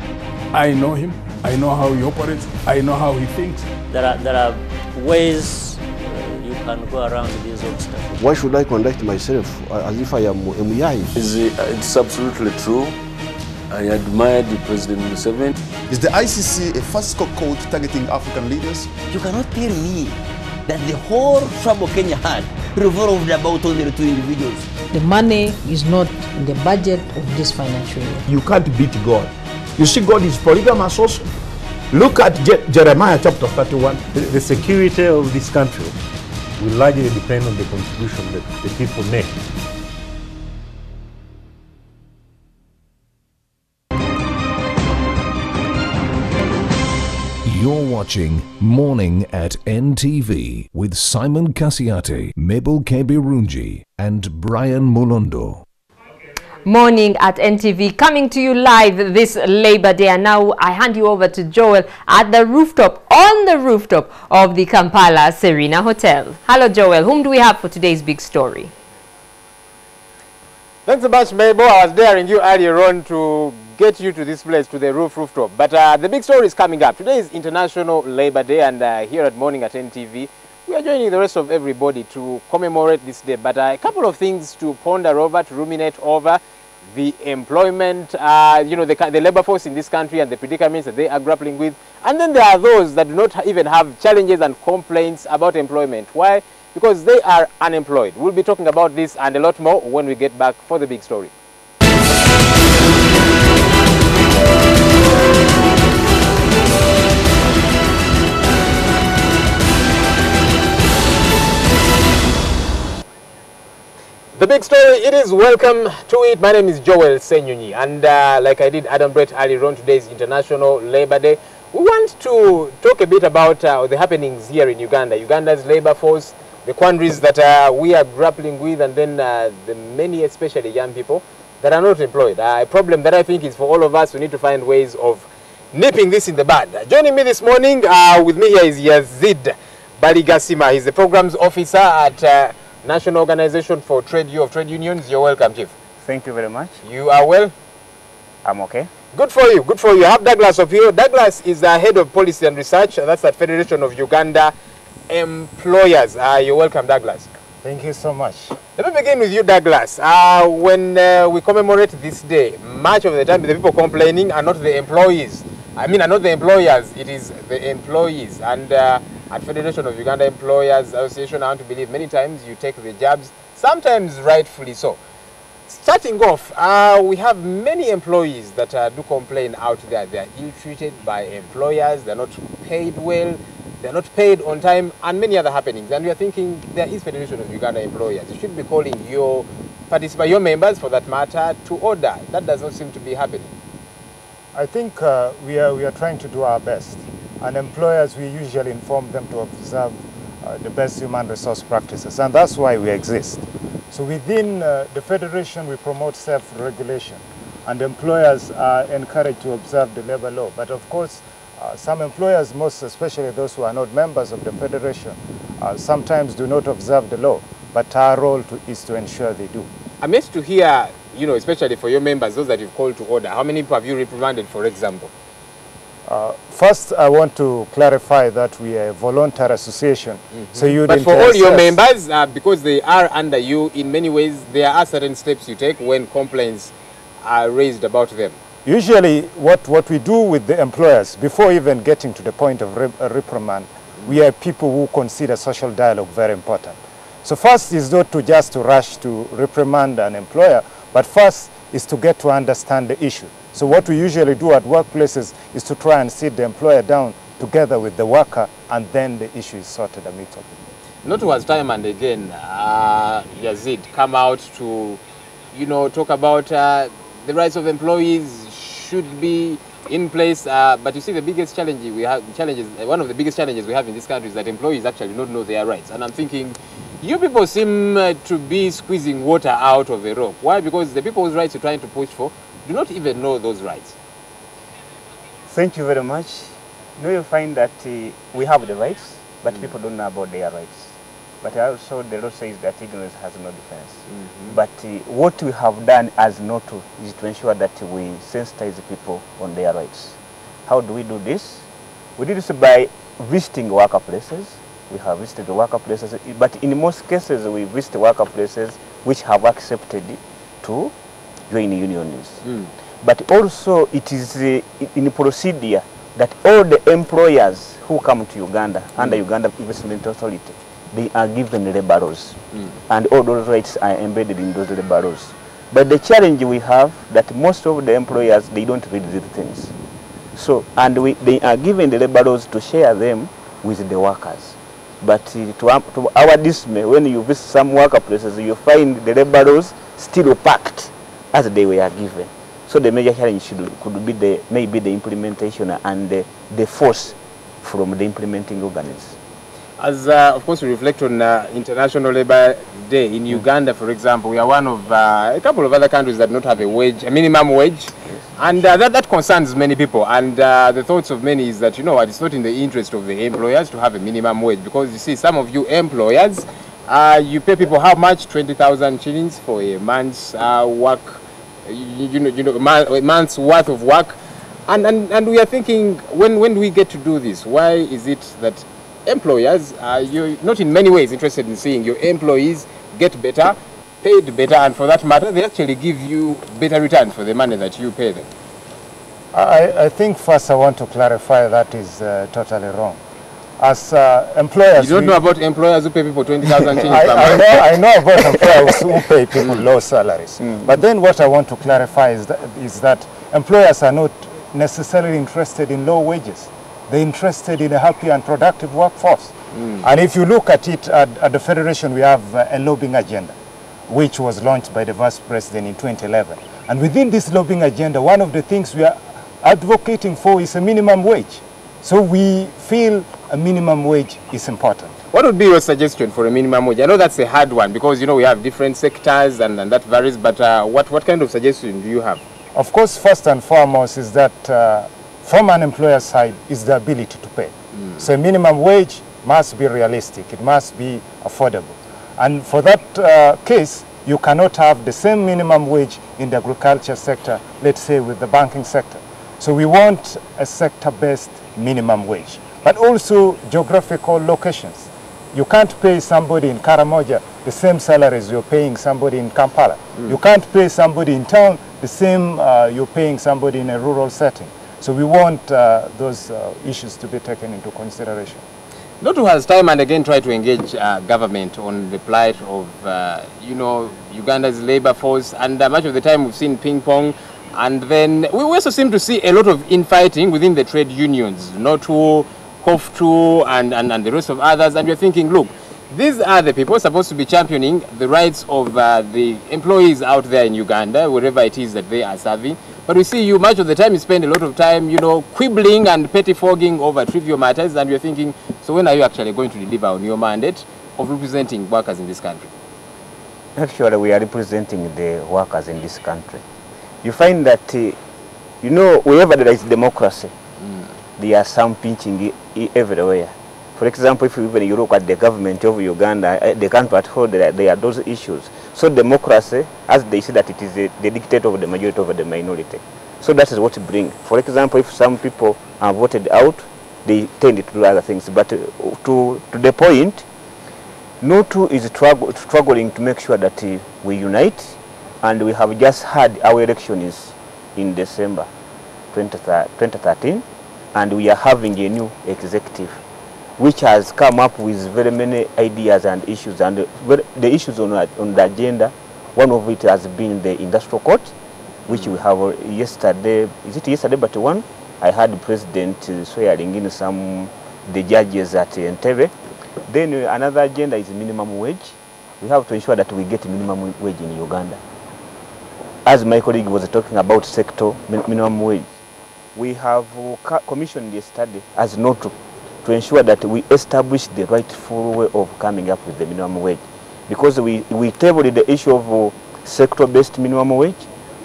I know him. I know how he operates. I know how he thinks. There are ways you can go around these obstacles. Why should I conduct myself as if I am Muyai? It's absolutely true. I admired President Museveni. Is the ICC a fiscal court targeting African leaders? You cannot tell me that the whole trouble Kenya had revolved about only the two individuals. The money is not in the budget of this financial year. You can't beat God. You see, God is polygamous also. Look at Jeremiah chapter 31. The security of this country will largely depend on the contribution that the people make. You're watching Morning at NTV with Simon Kasiate, Mabel Kebirunji and Brian Molondo. Morning at NTV, coming to you live this Labor Day. And now I hand you over to Joel at the rooftop, on the rooftop of the Kampala Serena Hotel. Hello, Joel. Whom do we have for today's big story? Thanks so much, Mabel. I was daring you earlier on to get you to this place, to the rooftop. But the big story is coming up. Today is International Labor Day, and here at Morning at NTV, we are joining the rest of everybody to commemorate this day. But a couple of things to ponder over, to ruminate over: the employment, the labor force in this country and the predicaments that they are grappling with. And then there are those that do not even have challenges and complaints about employment. Why? Because they are unemployed. We'll be talking about this and a lot more when we get back for the big story. The big story, it is welcome to it. My name is Joel Senyunyi, and like I did Adam Brett earlier on, today is International Labor Day. We want to talk a bit about the happenings here in Uganda, Uganda's labor force, the quandaries that we are grappling with, and then the many, especially young people, that are not employed. A problem that I think is for all of us. We need to find ways of nipping this in the bud. Joining me this morning, with me here is Yazid Baligasima. He's the programs officer at National Organization for Trade Unions. You're welcome, Chief. Thank you very much. You are well? I'm okay. Good for you, good for you. I have Douglas up here. Douglas is the head of policy and research. That's at Federation of Uganda Employers. You're welcome, Douglas. Thank you so much. Let me begin with you, Douglas. When we commemorate this day, much of the time the people complaining are not the employees. Are not the employers, it is the employees. And at Federation of Uganda Employers Association, I want to believe many times you take the jabs, sometimes rightfully so. Starting off, we have many employees that do complain out there. They are ill-treated by employers, they're not paid well, they're not paid on time, and many other happenings. And we are thinking there is Federation of Uganda Employers. You should be calling your members, for that matter, to order. That does not seem to be happening. I think we are trying to do our best. And employers, we usually inform them to observe the best human resource practices, and that's why we exist. So within the Federation, we promote self-regulation, and employers are encouraged to observe the labor law. But of course, some employers, most especially those who are not members of the Federation, sometimes do not observe the law, but our role is to ensure they do. I'm yet to hear, especially for your members, those that you've called to order, how many people have you reprimanded, for example? First, I want to clarify that we are a voluntary association. So but for all your members, because they are under you, in many ways, there are certain steps you take when complaints are raised about them. Usually, what we do with the employers, before even getting to the point of reprimand, we are people who consider social dialogue very important. So first is not to just rush to reprimand an employer, but first is to get to understand the issue. So what we usually do at workplaces is to try and sit the employer down together with the worker, and then the issue is sorted amicably. Not was time and again, Yazid, come out to, talk about the rights of employees should be in place. But you see, the biggest challenge we have, one of the biggest challenges we have in this country is that employees actually don't know their rights. And I'm thinking, you people seem to be squeezing water out of a rock. Why? Because the people whose rights you're trying to push for do not even know those rights. Thank you very much. You find that we have the rights, but people don't know about their rights. But also the law says that ignorance has no defense. But what we have done as NOTO is to ensure that we sensitize people on their rights. How do we do this? We do this by visiting workplaces. We have visited the workplaces, but in most cases we visit workplaces which have accepted to join unions. But also it is in procedure that all the employers who come to Uganda under Uganda Investment Authority, they are given labor laws, and all those rights are embedded in those labor laws. But the challenge we have that most of the employers, they don't read these things. So, and they are given the labor laws to share them with the workers. But to our dismay, when you visit some workplaces, you find the labor laws still packed as they were given. So the major challenge could be maybe the implementation and the force from the implementing organs. As of course we reflect on International Labour Day in Uganda, for example, we are one of a couple of other countries that do not have a minimum wage, and that concerns many people. And the thoughts of many is that it's not in the interest of the employers to have a minimum wage, because you see, some of you employers, you pay people how much? 20,000 shillings for a month's work, a month's worth of work, and we are thinking, when do we get to do this? Why is it that employers, you're not in many ways interested in seeing your employees get better, paid better, and for that matter, they actually give you better returns for the money that you pay them? I think first I want to clarify that is totally wrong. As employers, you don't know about employers who pay people 20,000 shillings per month. I know about employers who pay people low salaries. But then what I want to clarify is that employers are not necessarily interested in low wages. They're interested in a happy and productive workforce. And if you look at it at the Federation, we have a lobbying agenda, which was launched by the Vice President in 2011. And within this lobbying agenda, one of the things we are advocating for is a minimum wage. So we feel a minimum wage is important. What would be your suggestion for a minimum wage? I know that's a hard one because, we have different sectors and that varies, but what kind of suggestion do you have? Of course, first and foremost is that from an employer side is the ability to pay. So minimum wage must be realistic. It must be affordable. And for that case, you cannot have the same minimum wage in the agriculture sector, let's say with the banking sector. So we want a sector-based minimum wage, but also geographical locations. You can't pay somebody in Karamoja the same salaries you're paying somebody in Kampala. You can't pay somebody in town the same you're paying somebody in a rural setting. So we want those issues to be taken into consideration. Lotto has time and again tried to engage government on the plight of, you know, Uganda's labor force, and much of the time we've seen ping pong, and then we also seem to see a lot of infighting within the trade unions, NOTU, COF2, and the rest of others, and we're thinking, look, these are the people supposed to be championing the rights of the employees out there in Uganda, wherever it is that they are serving. But we see you, much of the time, you spend a lot of time, you know, quibbling and pettifogging over trivial matters, and we're thinking, so when are you actually going to deliver on your mandate of representing workers in this country? Actually, we are representing the workers in this country. You find that, you know, wherever there is democracy, there are some pinching everywhere. For example, if even you look at the government of Uganda, they can't hold that there are those issues. So democracy, as they say that it is the dictate of the majority over the minority. So that is what brings. For example, if some people are voted out, they tend to do other things. But to the point, NOTU is struggling to make sure that we unite, and we have just had our elections in December 2013, and we are having a new executive, which has come up with very many ideas and issues. And the issues on the agenda, one of it has been the industrial court, which we have yesterday, is it yesterday but one? I had the president swearing in the judges at NTV. Then another agenda is minimum wage. We have to ensure that we get minimum wage in Uganda. As my colleague was talking about sector minimum wage, we have commissioned a study as NOTU to ensure that we establish the rightful way of coming up with the minimum wage. Because we tabled the issue of sector-based minimum wage,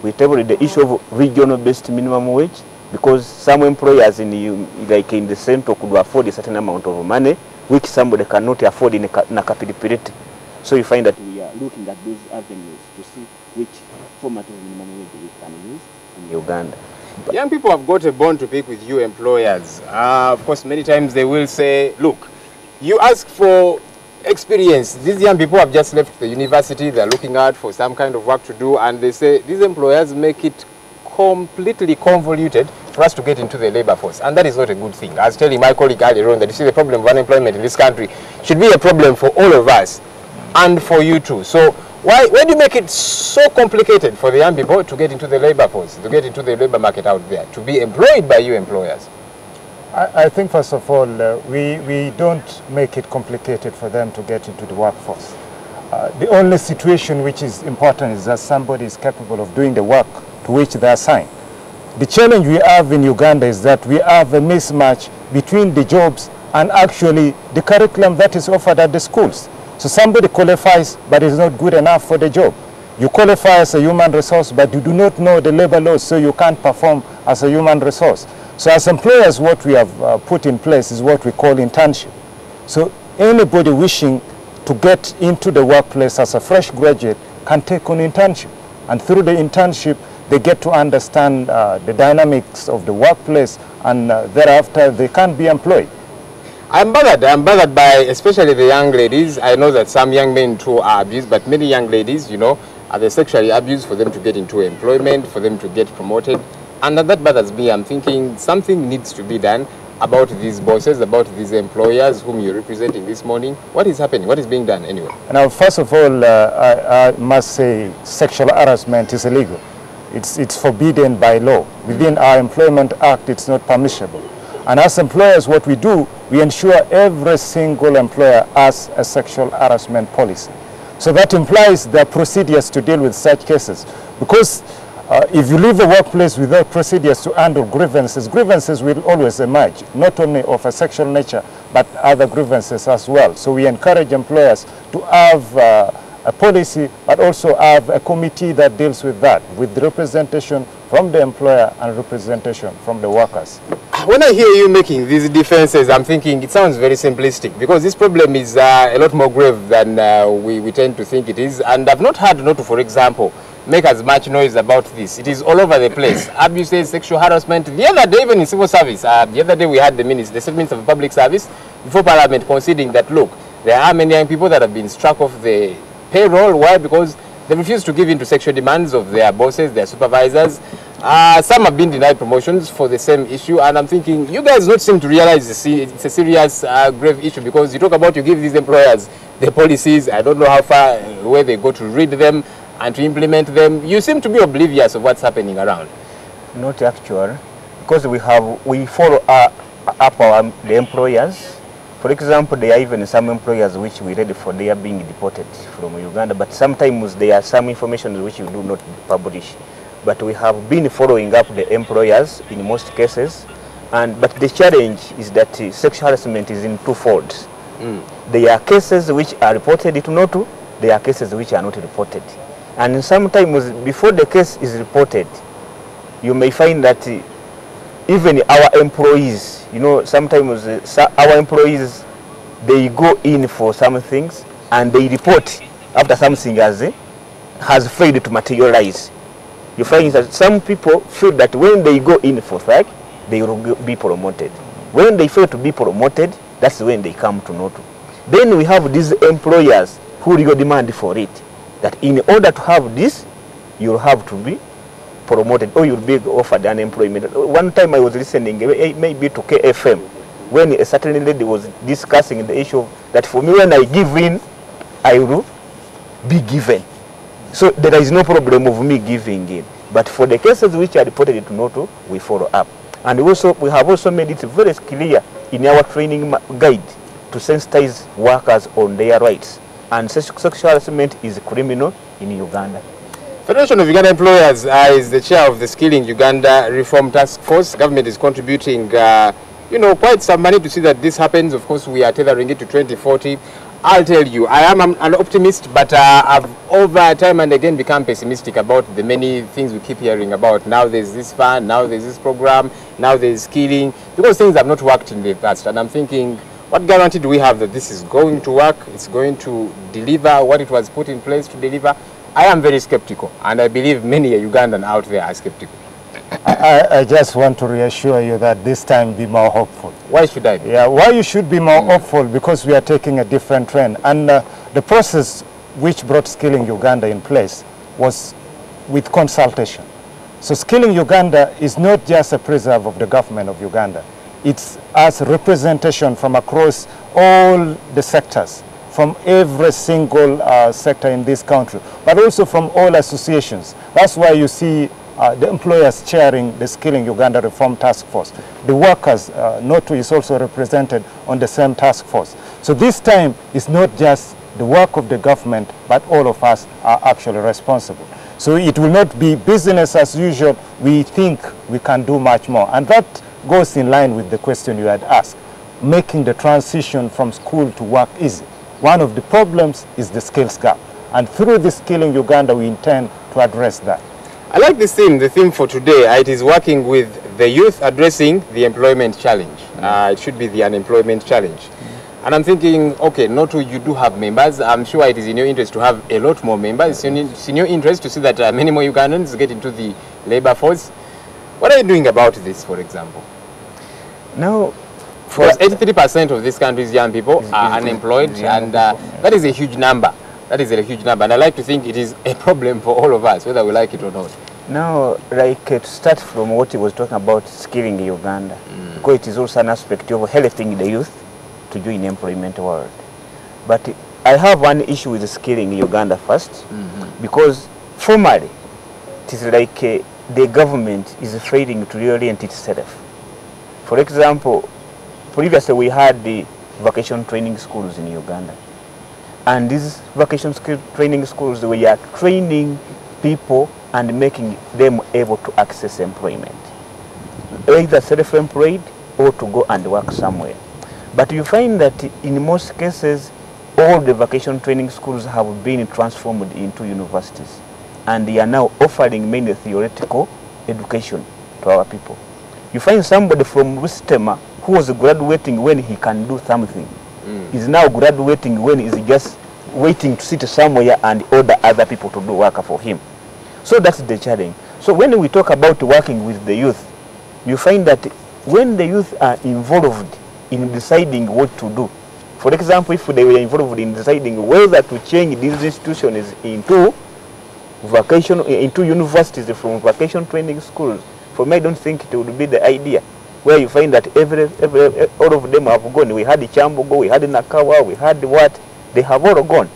we tabled the issue of regional-based minimum wage, because some employers in the center could afford a certain amount of money, which somebody cannot afford in a capility. So you find that we are looking at those avenues to see which format of minimum wage we can use in Uganda. Young people have got a bone to pick with you employers. Of course, many times they will say, look, you ask for experience. These young people have just left the university. They're looking out for some kind of work to do. And they say, these employers make it completely convoluted for us to get into the labor force. And that is not a good thing. I was telling my colleague earlier on that you see the problem of unemployment in this country should be a problem for all of us and for you too. So why do you make it so complicated for the young people to get into the labor force, to get into the labor market out there, to be employed by you employers? I think, first of all, we don't make it complicated for them to get into the workforce. The only situation which is important is that somebody is capable of doing the work to which they are assigned. The challenge we have in Uganda is that we have a mismatch between the jobs and actually the curriculum that is offered at the schools. So somebody qualifies but is not good enough for the job. You qualify as a human resource but you do not know the labor laws, so you can't perform as a human resource. So as employers, what we have put in place is what we call internship. So anybody wishing to get into the workplace as a fresh graduate can take on internship. And through the internship, they get to understand the dynamics of the workplace, and thereafter they can be employed. I'm bothered by especially the young ladies. I know that some young men too are abused, but many young ladies, you know, are they sexually abused for them to get into employment, for them to get promoted. And that bothers me. I'm thinking something needs to be done about these bosses, about these employers whom you're representing this morning. What is happening? What is being done anyway? Now, first of all, I must say sexual harassment is illegal. It's forbidden by law. Within our Employment Act, it's not permissible. And as employers, what we do, we ensure every single employer has a sexual harassment policy. So that implies there are procedures to deal with such cases. Because if you leave the workplace without procedures to handle grievances, grievances will always emerge, not only of a sexual nature, but other grievances as well. So we encourage employers to have a policy, but also have a committee that deals with that, with the representation from the employer and representation from the workers. When I hear you making these defenses, I'm thinking it sounds very simplistic, because this problem is a lot more grave than we tend to think it is. And I've not heard NOTU, for example, make as much noise about this. It is all over the place. Abuses, sexual harassment. The other day, even in civil service, the other day we had the statements of public service before Parliament conceding that, look, there are many young people that have been struck off the payroll. Why? Because they refuse to give in to sexual demands of their bosses, their supervisors. Some have been denied promotions for the same issue, and I'm thinking you guys don't seem to realize it's a serious, grave issue, because you talk about you give these employers the policies. I don't know how far where they go to read them and to implement them. You seem to be oblivious of what's happening around. Not actual, because we follow up the employers. For example, there are even some employers which we ready for, they are being deported from Uganda, but sometimes there are some information which we do not publish. But we have been following up the employers in most cases, but the challenge is that sexual harassment is in two folds. There are cases which are reported to NOTU, there are cases which are not reported. And sometimes before the case is reported, you may find that even our employees, sometimes our employees, they go in for some things and they report after something has failed to materialize. You find that some people feel that when they go in for strike, they will be promoted. When they fail to be promoted, that's when they come to NOTU. Then we have these employers who really demand for it, that in order to have this, you'll have to be promoted or you'll be offered unemployment. One time I was listening maybe to KFM when a certain lady was discussing the issue that for me when I give in, I will be given. So there is no problem of me giving in. But for the cases which are reported to NOTU, we follow up. And also we have also made it very clear in our training guide to sensitize workers on their rights. And sexual harassment is criminal in Uganda. Federation of Uganda Employers is the chair of the Skilling Uganda Reform Task Force. Government is contributing, quite some money to see that this happens. Of course, we are tethering it to 2040. I'll tell you, I am an optimist, but I've over time and again become pessimistic about the many things we keep hearing about. Now there's this fund, now there's this program, now there's skilling, because things have not worked in the past. And I'm thinking, what guarantee do we have that this is going to work? It's going to deliver what it was put in place to deliver? I am very skeptical, and I believe many Ugandan out there are skeptical. I just want to reassure you that this time be more hopeful. Why should I be? Yeah, why you should be more hopeful? Because we are taking a different trend. And the process which brought Skilling Uganda in place was with consultation. So Skilling Uganda is not just a preserve of the government of Uganda. It's as representation from across all the sectors, from every single sector in this country, but also from all associations. That's why you see the employers chairing the Skilling Uganda Reform Task Force. The workers, NOTU is also represented on the same task force. So this time it's not just the work of the government, but all of us are actually responsible. So it will not be business as usual. We think we can do much more. And that goes in line with the question you had asked, making the transition from school to work easy. One of the problems is the skills gap. And through the Skilling Uganda, we intend to address that. I like this theme, the theme for today. It is working with the youth addressing the employment challenge. It should be the unemployment challenge. And I'm thinking, okay, NOTU, you do have members. I'm sure it is in your interest to have a lot more members. It's in your interest to see that many more Ugandans get into the labor force. What are you doing about this, for example? Now, because 83% of this country's young people are unemployed, and that is a huge number. That is a huge number, and I like to think it is a problem for all of us, whether we like it or not. Now, to start from what he was talking about, skilling Uganda, because it is also an aspect of helping the youth to join the employment world. But I have one issue with skilling Uganda first, because formally, it is like the government is failing to reorient itself. For example, previously we had the vocation training schools in Uganda. And these vocation training schools, we are training people and making them able to access employment, either self-employed or to go and work somewhere. But you find that in most cases, all the vocation training schools have been transformed into universities. And they are now offering many theoretical education to our people. You find somebody from Rustema who was graduating when he can do something. Is now graduating when he's just waiting to sit somewhere and order other people to do work for him. So that's the challenge. So when we talk about working with the youth, you find that when the youth are involved in deciding what to do, for example, if they were involved in deciding whether to change these institutions into universities from vacation training schools, for me, I don't think it would be the idea. Where you find that all of them have gone. We had Chambogo, we had Nakawa, we had what? They have all gone.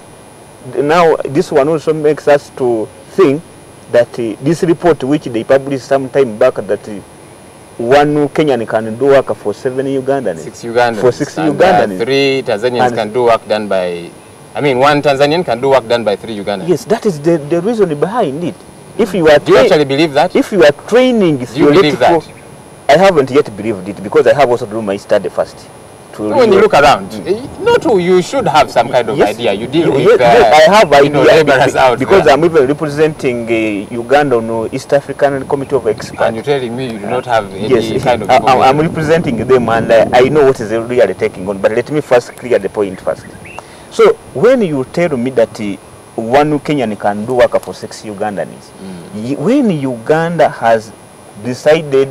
Now, this one also makes us to think that this report, which they published some time back, that one Kenyan can do work for 7 Ugandans. 6 Ugandans. For 6 and, Ugandans. 3 Tanzanians can do work done by, I mean, 1 Tanzanian can do work done by 3 Ugandans. Yes, that is the reason behind it. If you are do you actually believe that? If you are training, do you believe that? I haven't yet believed it because I have also done my study first. When you look around, you should have some kind of idea. You deal with I have idea laborers out because I'm even representing Uganda on East African Committee of Experts. And you're telling me you do not have any kind of I'm representing them, and I know what is really taking on. But let me first clear the point first. So when you tell me that one Kenyan can do work for 6 Ugandans, when Uganda has decided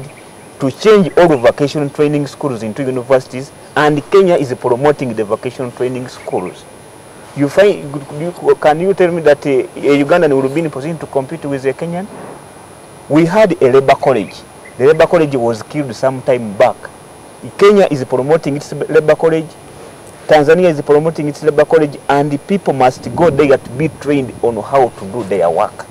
to change all the vacation training schools into universities, and Kenya is promoting the vacation training schools, you find, can you tell me that a Ugandan will be in a position to compete with a Kenyan? We had a labor college. The labor college was killed some time back. Kenya is promoting its labor college. Tanzania is promoting its labor college, and the people must go there to be trained on how to do their work.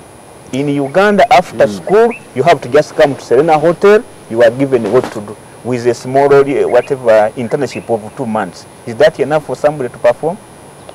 In Uganda, after school, you have to just come to Serena Hotel. You are given what to do with a small, whatever, internship of 2 months. Is that enough for somebody to perform?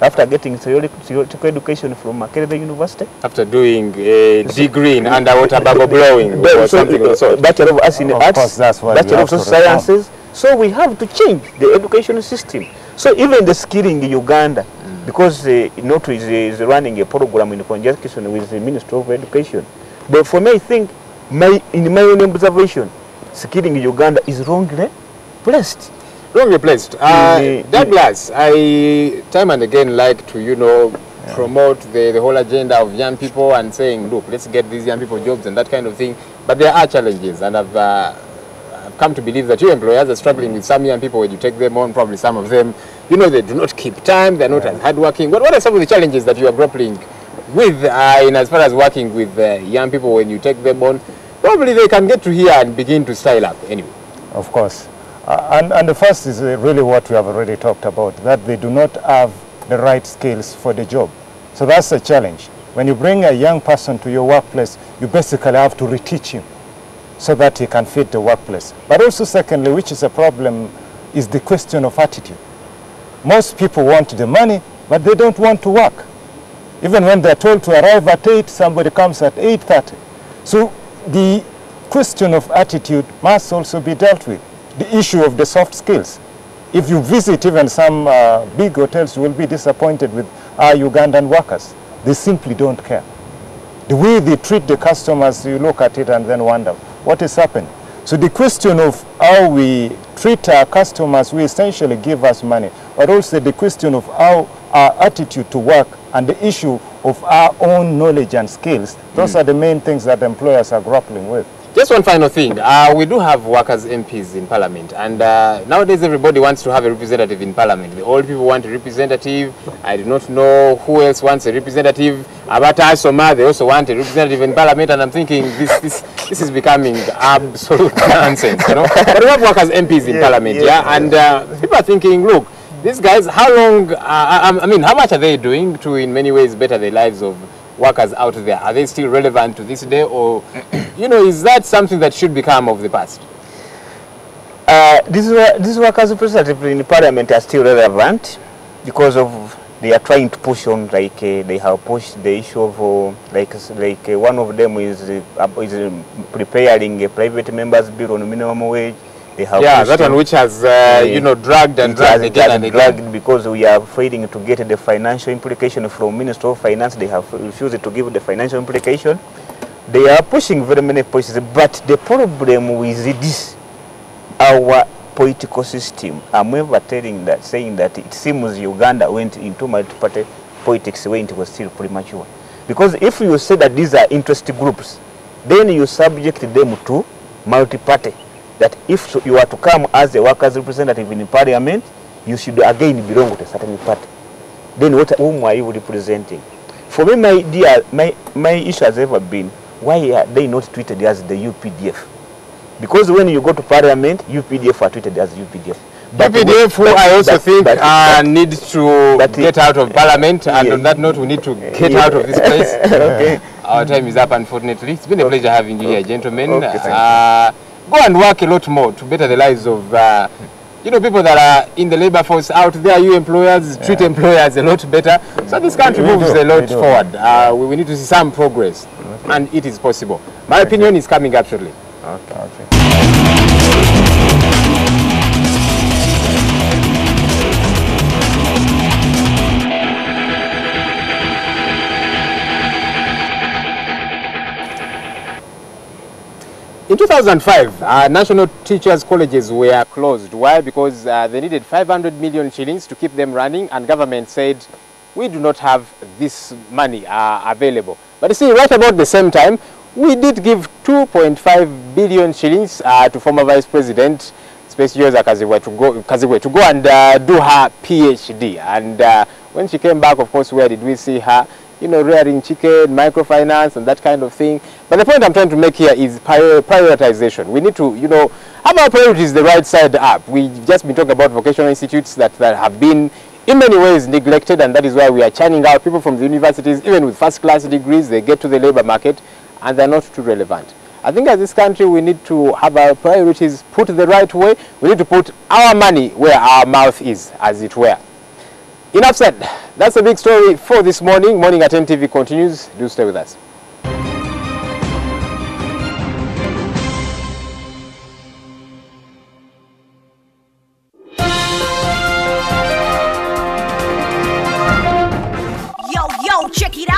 After getting theoretical education from Makerere University? After doing a degree in underwater bubble blowing or something of the sort. Bachelor of Arts in Arts, Bachelor of Social Sciences. So we have to change the education system. So even the skilling in Uganda, because NOTO is running a program in conjunction with the Ministry of Education. But for me, I think, in my own observation, skilling in Uganda is wrongly placed. Wrongly placed. Douglas, I time and again like to, promote the whole agenda of young people and saying, look, let's get these young people jobs and that kind of thing. But there are challenges, and I've come to believe that your employers are struggling with some young people when you take them on. Probably some of them, they do not keep time, they're not as hardworking. What are some of the challenges that you are grappling with in as far as working with young people when you take them on? Probably they can get to here and begin to style up anyway. Of course. And the first is really what we have already talked about, that they do not have the right skills for the job. So that's a challenge. When you bring a young person to your workplace, you basically have to reteach him so that he can fit the workplace. But also secondly, which is a problem, is the question of attitude. Most people want the money, but they don't want to work. Even when they're told to arrive at 8, somebody comes at 8:30. So the question of attitude must also be dealt with. The issue of the soft skills. If you visit even some big hotels, you will be disappointed with our Ugandan workers. They simply don't care. The way they treat the customers, you look at it and then wonder, what is happening? So the question of how we treat our customers who essentially give us money, but also the question of how our attitude to work and the issue of our own knowledge and skills, those are the main things that employers are grappling with. Just one final thing. We do have workers MPs in Parliament, and nowadays everybody wants to have a representative in Parliament. The old people want a representative. I do not know who else wants a representative. Abata Soma, they also want a representative in Parliament, and I'm thinking this is becoming absolute nonsense, But we have workers MPs in Parliament, and people are thinking, look, these guys, how long, how much are they doing to in many ways better the lives of workers out there? Are they still relevant to this day, or is that something that should become of the past? These workers representatives in Parliament are still relevant because of they are trying to push on, like they have pushed the issue of one of them is preparing a private members bill on minimum wage. They have that one which has dragged and dragged again and again, because we are failing to get the financial implication from Ministry of Finance. They have refused to give the financial implication. They are pushing very many policies, but the problem with this, our political system, I'm ever saying that it seems Uganda went into multi-party politics when it was still premature. Because if you say that these are interest groups, then you subject them to multi-party. That if you are to come as a workers' representative in parliament, you should again belong to a certain party. Then whom are you representing? For me, my dear, my issue has ever been, why are they not treated as the UPDF? Because when you go to parliament, UPDF are treated as UPDF. But UPDF, who I also think needs to get out of parliament, and on that note, we need to get out of this place. Okay. Our time is up, unfortunately. It's been a pleasure having you here, gentlemen. Okay, go and work a lot more to better the lives of people that are in the labor force out there. You employers treat employers a lot better, so this country moves a lot forward. We need to see some progress, and it is possible. My opinion is coming up shortly. Okay. In 2005, national teachers' colleges were closed. Why? Because they needed 500 million shillings to keep them running, and government said, we do not have this money available. But you see, right about the same time, we did give 2.5 billion shillings to former Vice President Specioza Kazibwe to go and do her PhD. And when she came back, of course, where did we see her? Rearing chicken, microfinance, and that kind of thing. But the point I'm trying to make here is prioritization. We need to, have our priorities the right side up. We've just been talking about vocational institutes that have been, in many ways, neglected, and that is why we are churning out people from the universities, even with first-class degrees. They get to the labor market, and they're not too relevant. I think as this country, we need to have our priorities put the right way. We need to put our money where our mouth is, as it were. Enough said. That's a big story for this morning. Morning at NTV continues. Do stay with us. Yo, check it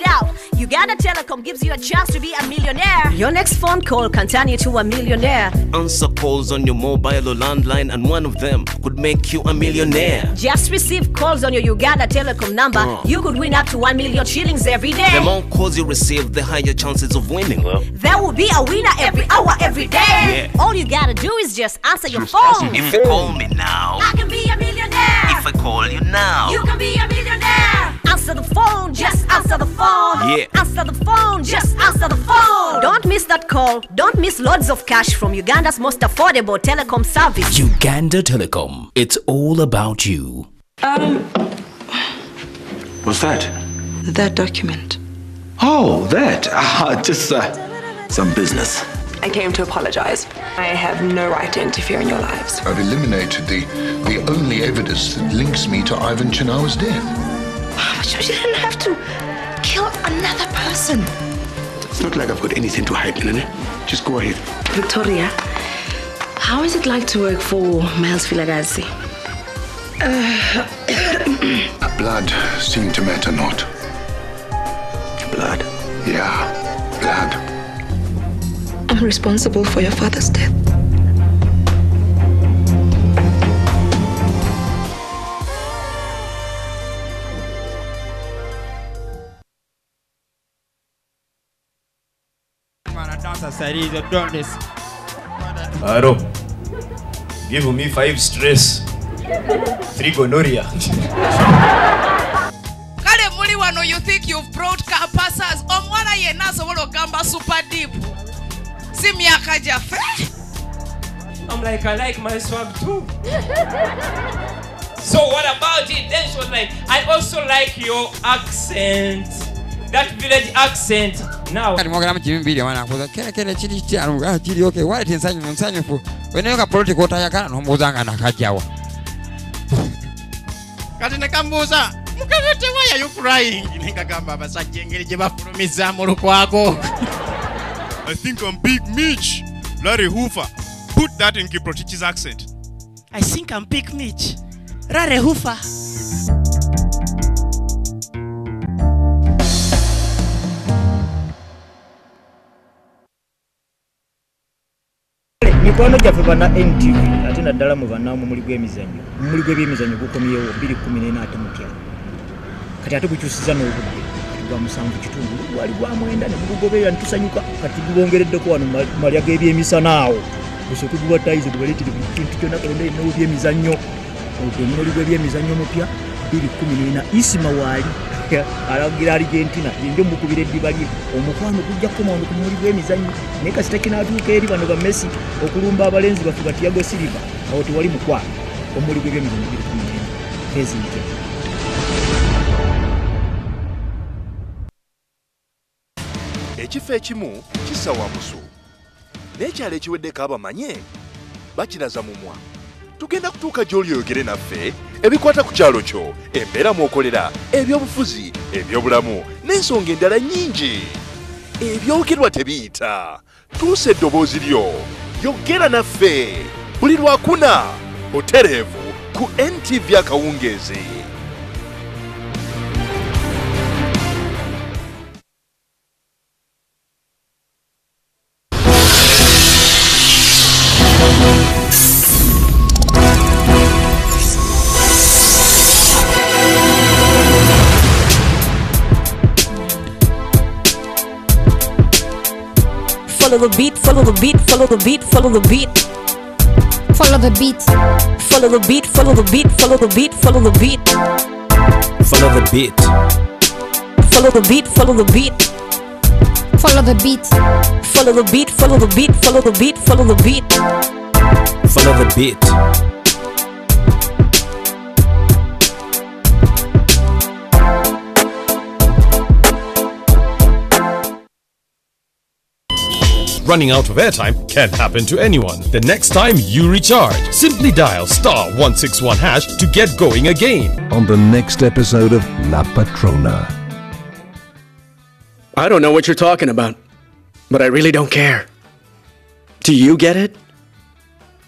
out. Uganda Telecom gives you a chance to be a millionaire. Your next phone call can turn you to a millionaire. Answer calls on your mobile or landline, and one of them could make you a millionaire. Just receive calls on your Uganda Telecom number. You could win up to 1 million shillings every day. The more calls you receive, the higher chances of winning. There will be a winner every hour, every day. All you gotta do is just answer your phone. If you call me now, I can be a millionaire. If I call you now, you can be a millionaire. Answer the phone, just answer the phone. Yeah. Answer the phone, just answer the phone. Don't miss that call. Don't miss loads of cash from Uganda's most affordable telecom service. Uganda Telecom. It's all about you. What's that? That document. Oh, that. Just some business. I came to apologize. I have no right to interfere in your lives. I've eliminated the only evidence that links me to Ivan Chinawa's death. But you didn't have to kill another person. It's not like I've got anything to hide, Nene. Just go ahead. Victoria, how is it like to work for Miles Filagazi? Blood seemed to matter not. Blood? Yeah, blood. I'm responsible for your father's death. Aro, give me 5 stress, 3 gonorrhea. Kale muli wano, you think you've brought passes? Omwana yena sobola gamba super deep. Si myaka jafe. I'm like, I like my swag too. So what about it? Then she was like, I also like your accent. That village accent. Now. Okay, why didn't say when you got political tayaka no muzanga nakajawa. Katina kambuza. Mukabete, why are you crying? Nikagamba basajengeri je bafulumiza mu lukwago. I think I'm Big Mitch. Larry Hoover. Put that in Kiprotich's accent. I think I'm Big Mitch. Larry Hoover. mikwano gyaffe bana NTV ate naddala mu bannaamu muli gw'emizannyo muli gw'ebyemizannyo gukomyewo 2014 ate mutya kati ate gukyusiza n'obudde gwa 7 gwali gwa 9 ne gugoberera ntusanyuka kati gubongereddeko wano malya g'ebyemisana awo gusooke gubatayize gubaleetire buli kintu kyonna kalonda ennawo byemizannyo ogwo muli gw'ebyemizannyo mupya 2014 isima waali alagira Argentina yenjo mukubira eddiba lye omukwano kujja kukomawo ku muli gw'emizannyo naye kasita kinatuuka eri bano ba Messi okulumba abalenzi baffe ba Thiago Silva awo tewali mukwano omuli gw'ebyemizannyo 2014 president. Ekifo ekimu kissa wamusu n'ekyalo ekiweddeko abamanye bakiraza mumwa. Tugenda kutuuka gy'oli oyogere naffe ebikwata ku kyalo kyo, embeera mw'okolera, ebyobufuzi, ebyobulamu n'ensonga endala nnyingi. Ebyogerwa tebiyita. Tuusa eddoboozi lyo, yogera naffe buli lwakuna butereevu ku NTV akawungeezi. Follow the beat, follow the beat, follow the beat, follow the beat. Follow the beat. Follow the beat, follow the beat, follow the beat, follow the beat. Follow the beat. Follow the beat, follow the beat. Follow the beat. Follow the beat, follow the beat, follow the beat, follow the beat. Follow the beat. Running out of airtime can happen to anyone. The next time you recharge, simply dial *161# to get going again. On the next episode of La Patrona. I don't know what you're talking about, but I really don't care. Do you get it?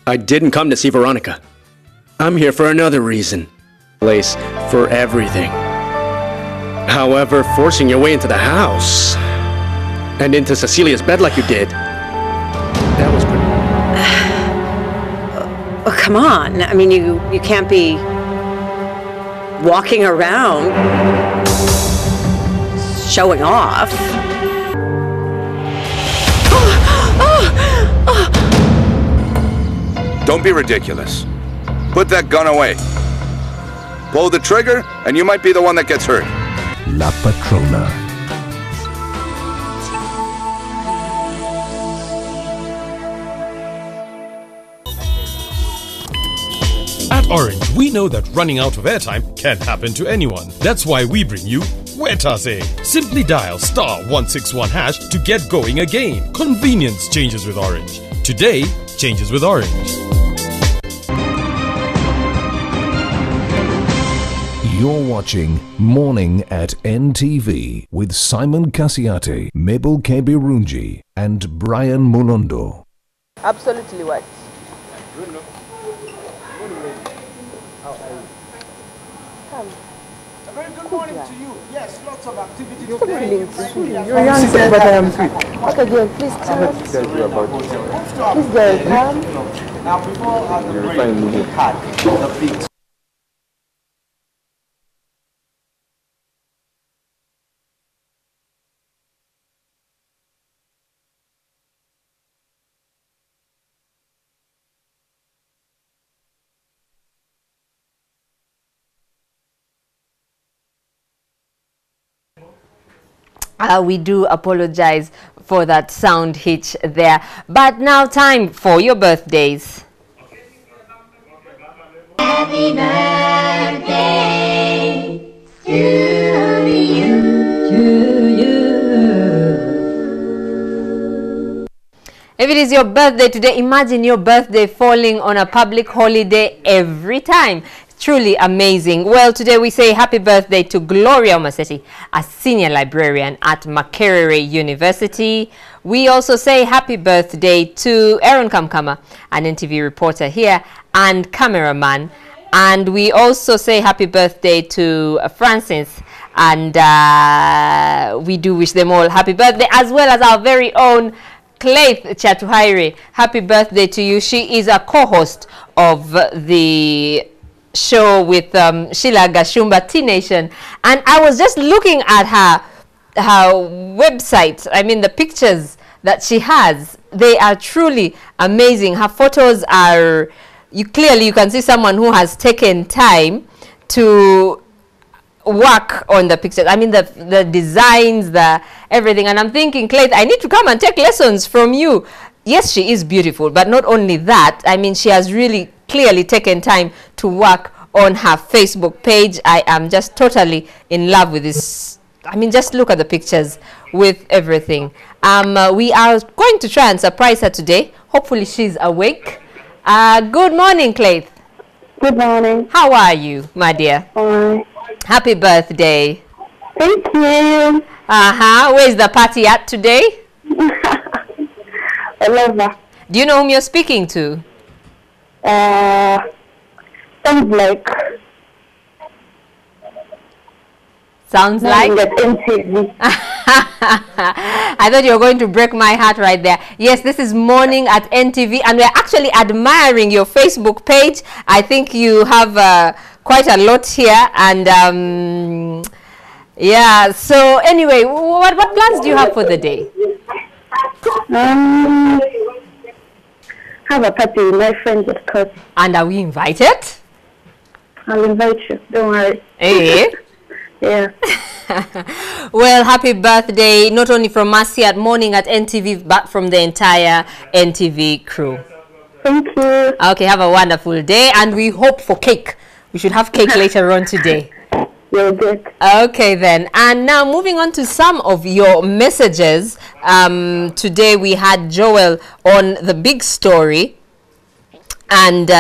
I didn't come to see Veronica. I'm here for another reason. Place for everything. However, forcing your way into the house and into Cecilia's bed like you did, that was pretty. Oh, come on. I mean, you can't be walking around showing off. Don't be ridiculous. Put that gun away. Pull the trigger, and you might be the one that gets hurt. La Patrona. At Orange, we know that running out of airtime can happen to anyone. That's why we bring you Wetase. Simply dial *161# to get going again. Convenience changes with Orange. Today changes with Orange. You're watching Morning at NTV with Simon Kasiate, Mabel Kebirunji and Brian Mulondo. Absolutely right. A very good morning to you. Yes, lots of activity You're today. You're young, but I am free. Okay, dear, please tell us. Please, dear, come. Now, before the break, we had the beat. We do apologize for that sound hitch there. But now time for your birthdays. Happy birthday to you. If it is your birthday today, imagine your birthday falling on a public holiday every time. Truly amazing. Well, today we say happy birthday to Gloria Omaseti, a senior librarian at Makerere University. We also say happy birthday to Aaron Kamkama, an NTV reporter here and cameraman. And we also say happy birthday to Francis, and we do wish them all happy birthday, as well as our very own Claith Chatuhaire, happy birthday to you. She is a co-host of the show with Sheila Gashumba, T-Nation. And I was just looking at her website. I mean, the pictures that she has, they are truly amazing. Her photos are, you can see someone who has taken time to work on the pictures. I mean, the designs, the everything. And I'm thinking, Clay, I need to come and take lessons from you. Yes, she is beautiful, but not only that, I mean, she has really clearly taken time to work on her Facebook page. I am just totally in love with this. I mean, just look at the pictures with everything. We are going to try and surprise her today. Hopefully she's awake. Good morning, Clay. Good morning. How are you, my dear? Fine. Happy birthday. Thank you. Where's the party at today? I love her. Do you know whom you're speaking to? Sounds like. Sounds like? NTV. I thought you were going to break my heart right there. Yes, this is Morning at NTV, and we're actually admiring your Facebook page. I think you have quite a lot here, and yeah. So anyway, what plans do you have for the day? Have a party with my friends, of course. And are we invited? I'll invite you. Don't worry. Hey. Yeah. Well, happy birthday, not only from us here at Morning at NTV, but from the entire NTV crew. Thank you. Okay, have a wonderful day, and we hope for cake. We should have cake later on today. You're good. Okay then, and now moving on to some of your messages. Today we had Joel on the big story, and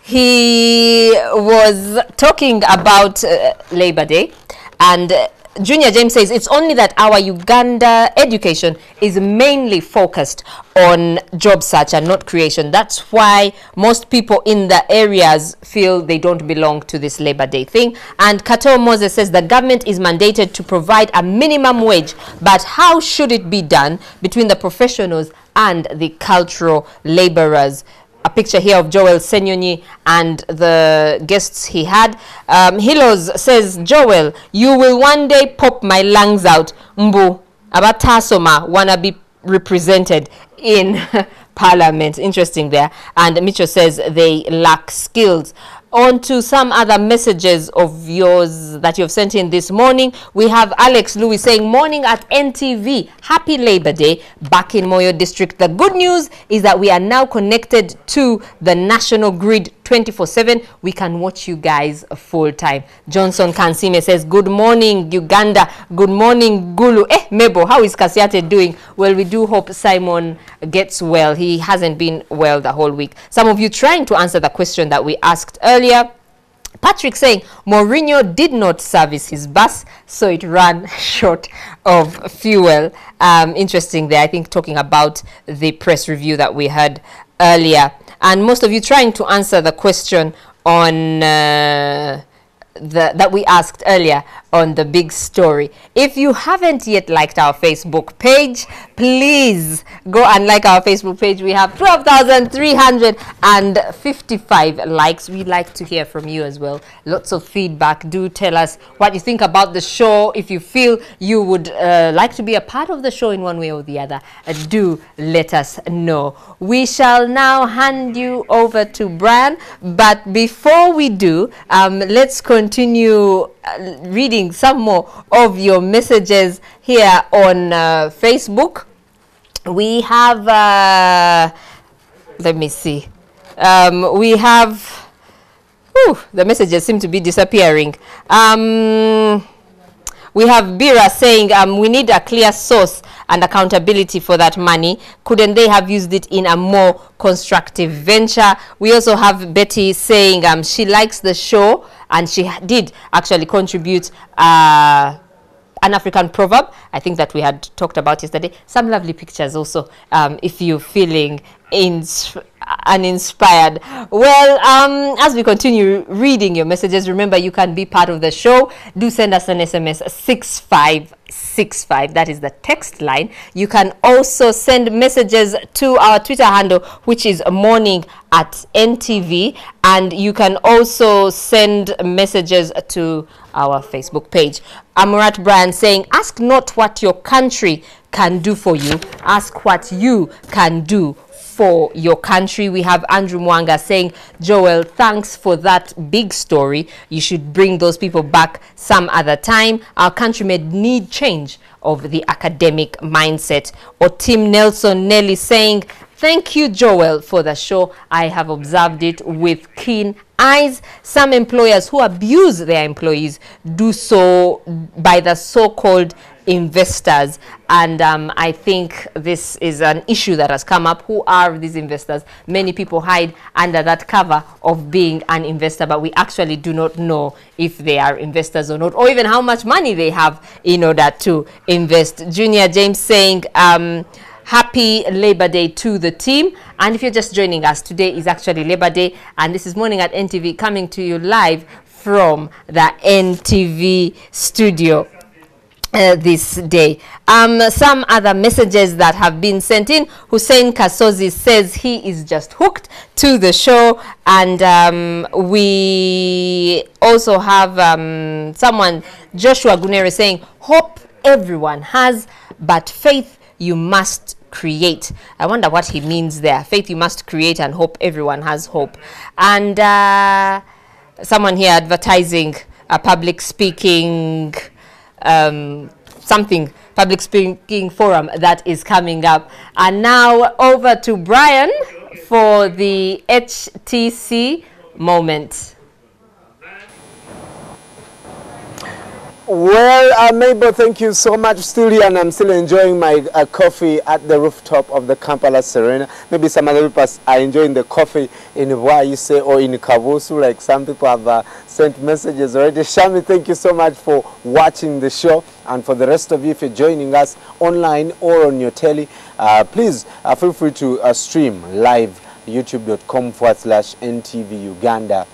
he was talking about Labor Day, and Junior James says it's only that our Uganda education is mainly focused on job search and not creation. That's why most people in the areas feel they don't belong to this Labor Day thing. And Kato Moses says the government is mandated to provide a minimum wage, but how should it be done between the professionals and the cultural laborers? A picture here of Joel Senyonyi and the guests he had. Hilos says, Joel, you will one day pop my lungs out. Mbu, abatasoma wanna be represented in Parliament. Interesting there. And Mitchell says they lack skills. On to some other messages of yours that you've sent in this morning. We have Alex Louis saying, Morning at NTV. Happy Labor Day back in Moyo District. The good news is that we are now connected to the national grid 24/7. We can watch you guys full time. Johnson Kansime says, good morning, Uganda. Good morning, Gulu. Mebo, how is Kasiate doing? Well, we do hope Simon gets well. He hasn't been well the whole week. Some of you trying to answer the question that we asked earlier. Patrick saying Mourinho did not service his bus, so it ran short of fuel. Interesting there, I think, talking about the press review that we heard earlier. And most of you trying to answer the question on that we asked earlier on the big story. If you haven't yet liked our Facebook page, please go and like our Facebook page. We have 12,355 likes. We'd like to hear from you as well. Lots of feedback. Do tell us what you think about the show. If you feel you would like to be a part of the show in one way or the other, do let us know. We shall now hand you over to Brian, but before we do, let's continue reading some more of your messages here on Facebook. We have let me see, we have the messages seem to be disappearing. We have Bira saying we need a clear source and accountability for that money. Couldn't they have used it in a more constructive venture? We also have Betty saying she likes the show, and she did actually contribute an African proverb, I think, that we had talked about yesterday. Some lovely pictures also, if you're feeling uninspired. Well, as we continue reading your messages, remember you can be part of the show. Do send us an SMS 657 365. That is the text line. You can also send messages to our Twitter handle, which is morning at NTV, and you can also send messages to our Facebook page. Amurat Brian saying, ask not what your country can do for you, ask what you can do for your country. We have Andrew Mwanga saying, Joel, thanks for that big story. You should bring those people back some other time. Our country may need change of the academic mindset. Or Tim Nelson Nelly saying, thank you, Joel, for the show. I have observed it with keen eyes. Some employers who abuse their employees do so by the so-called investors, and I think this is an issue that has come up. Who are these investors? Many people hide under that cover of being an investor, but we actually do not know if they are investors or not, or even how much money they have in order to invest. Junior James saying, happy Labor Day to the team. And if you're just joining us, today is actually Labor Day, and this is Morning at NTV, coming to you live from the NTV studio this day. Some other messages that have been sent in. Hussein Kasozi says he is just hooked to the show, and we also have someone, Joshua Gunere, saying, hope everyone has, but faith you must create. I wonder what he means there. Faith you must create, and hope everyone has hope. And someone here advertising a public speaking public speaking forum that is coming up. And now over to Brian for the HTC moment. Well, Mabel, thank you so much. Still here, and I'm still enjoying my coffee at the rooftop of the Kampala Serena. Maybe some other people are enjoying the coffee in Waise or in Kabusu, like some people have sent messages already. Shami, thank you so much for watching the show. And for the rest of you, if you're joining us online or on your telly, please feel free to stream live, youtube.com/NTV Uganda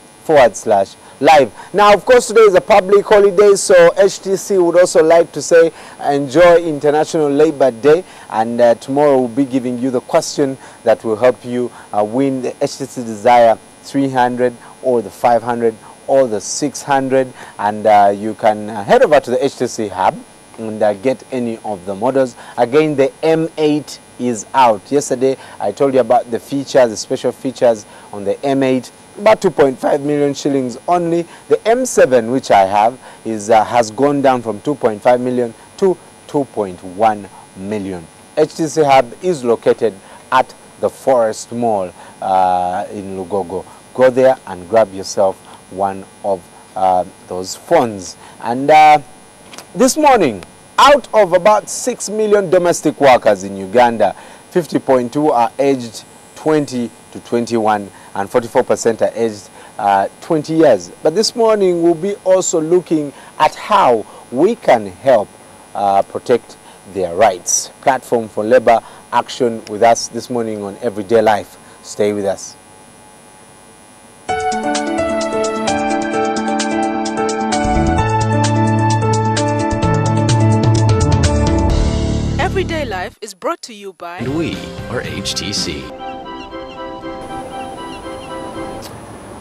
/live. Now, of course, today is a public holiday, so HTC would also like to say enjoy International Labor Day, and tomorrow we'll be giving you the question that will help you win the HTC Desire 300 or the 500 or the 600, and you can head over to the HTC Hub and get any of the models. Again, the M8 is out. Yesterday, I told you about the features, the special features on the M8. About 2.5 million shillings only. The M7, which I have, has gone down from 2.5 million to 2.1 million. HTC Hub is located at the Forest Mall in Lugogo. Go there and grab yourself one of those phones. And this morning, out of about 6 million domestic workers in Uganda, 50.2 are aged 20 to 21, and 44% are aged 20 years. But this morning we'll be also looking at how we can help protect their rights. Platform for Labor Action with us this morning on Everyday Life. Stay with us. Everyday Life is brought to you by... And we are HTC.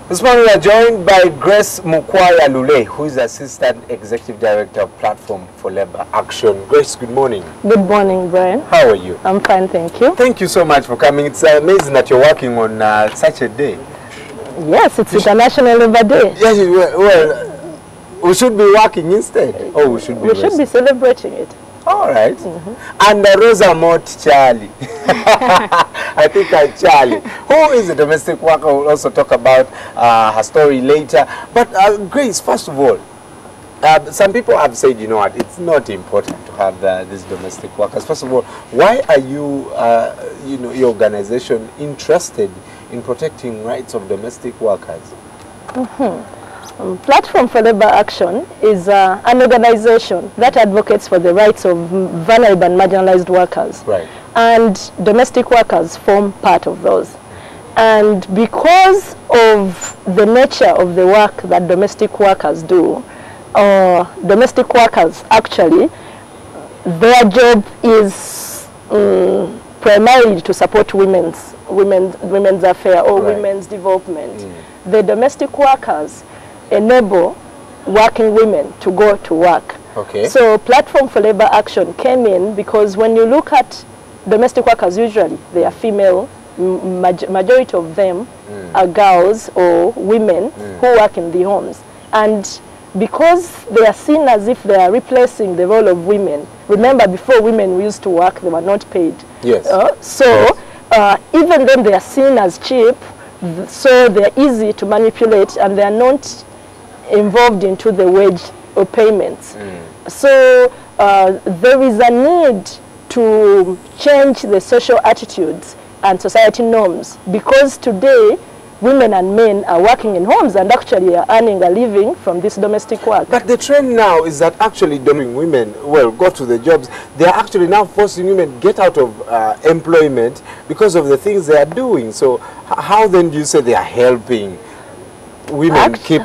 This morning we are joined by Grace Mukwaya Lule, who is Assistant Executive Director of Platform for Labor Action. Grace, good morning. Good morning, Brian. How are you? I'm fine, thank you. Thank you so much for coming. It's amazing that you're working on such a day. Yes, it's International Labor Day. Yes, well, we should be working instead. Oh, we should be. We should be celebrating it. All right. And Rosa Mott Charlie. I think Charlie, who is a domestic worker, will also talk about her story later. But Grace, first of all, some people have said, you know what, it's not important to have these domestic workers. First of all, why are you, your organization interested in protecting rights of domestic workers? Platform for Labor Action is an organization that advocates for the rights of vulnerable and marginalized workers. Right. And domestic workers form part of those. And because of the nature of the work that domestic workers do, domestic workers actually their job is primarily to support women's affairs or women's development. The domestic workers enable working women to go to work. Okay. So Platform for Labor Action came in because when you look at domestic workers, usually they are female, majority of them are girls or women who work in the homes. And because they are seen as if they are replacing the role of women, remember before women used to work, they were not paid. Yes. Even then they are seen as cheap, so they are easy to manipulate and they are not involved into the wage or payments. So there is a need to change the social attitudes and society norms, because today women and men are working in homes and actually are earning a living from this domestic work. But the trend now is that actually women, well, go to the jobs. They are actually now forcing women get out of employment because of the things they are doing. So how then do you say they are helping women keep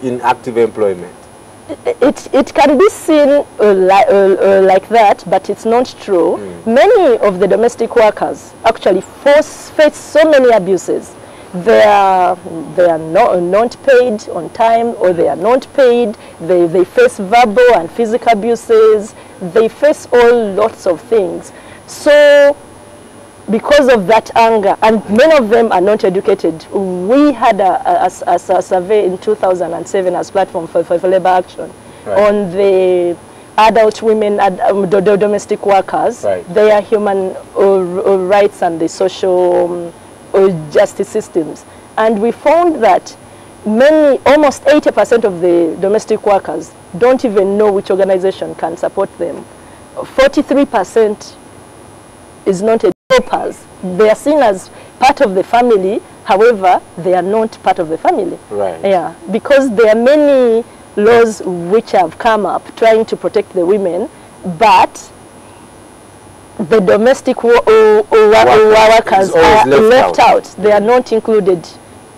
in active employment? It can be seen like that, but it's not true. Many of the domestic workers actually face so many abuses. They are not paid on time, or they are not paid. They face verbal and physical abuses. They face all lots of things. So because of that anger, and many of them are not educated, we had a survey in 2007 as Platform for Labor Action on the adult women, domestic workers, their human rights and the social justice systems. And we found that almost 80% of the domestic workers don't even know which organization can support them. 43% is not a helpers. They are seen as part of the family, however, they are not part of the family. Yeah, because there are many laws which have come up trying to protect the women, but the domestic workers are left out. They are not included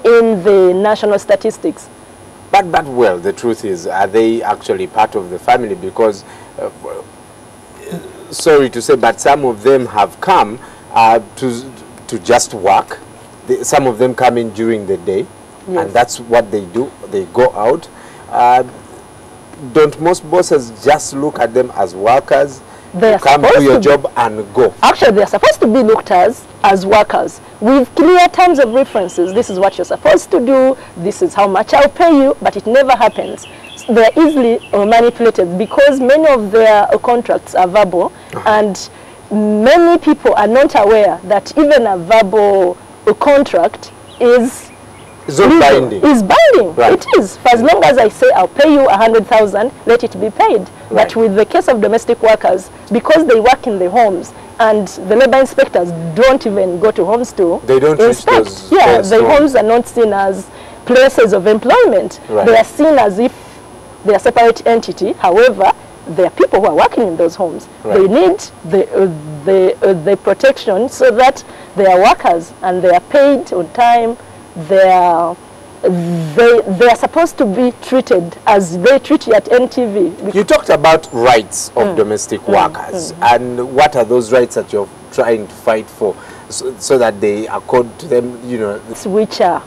in the national statistics. But well, the truth is, are they actually part of the family? Because, sorry to say, but some of them have come to just work. Some of them come in during the day, and that's what they do. They go out. Don't most bosses just look at them as workers? They come to your job and go. Actually, they are supposed to be looked at as workers with clear terms of references. This is what you're supposed to do. This is how much I'll pay you. But it never happens. They're easily manipulated because many of their contracts are verbal, and many people are not aware that even a verbal contract is binding. Is binding. It is. For as long as I say I'll pay you 100,000, let it be paid. But with the case of domestic workers, because they work in the homes and the labor inspectors don't even go to homes to inspect. The homes are not seen as places of employment. They are seen as if they are a separate entity. However, there are people who are working in those homes. They need the protection so that they are workers and they are paid on time. They are supposed to be treated as they treat you at NTV. You talked about rights of domestic workers, and what are those rights that you're trying to fight for, so that they accord to them, which are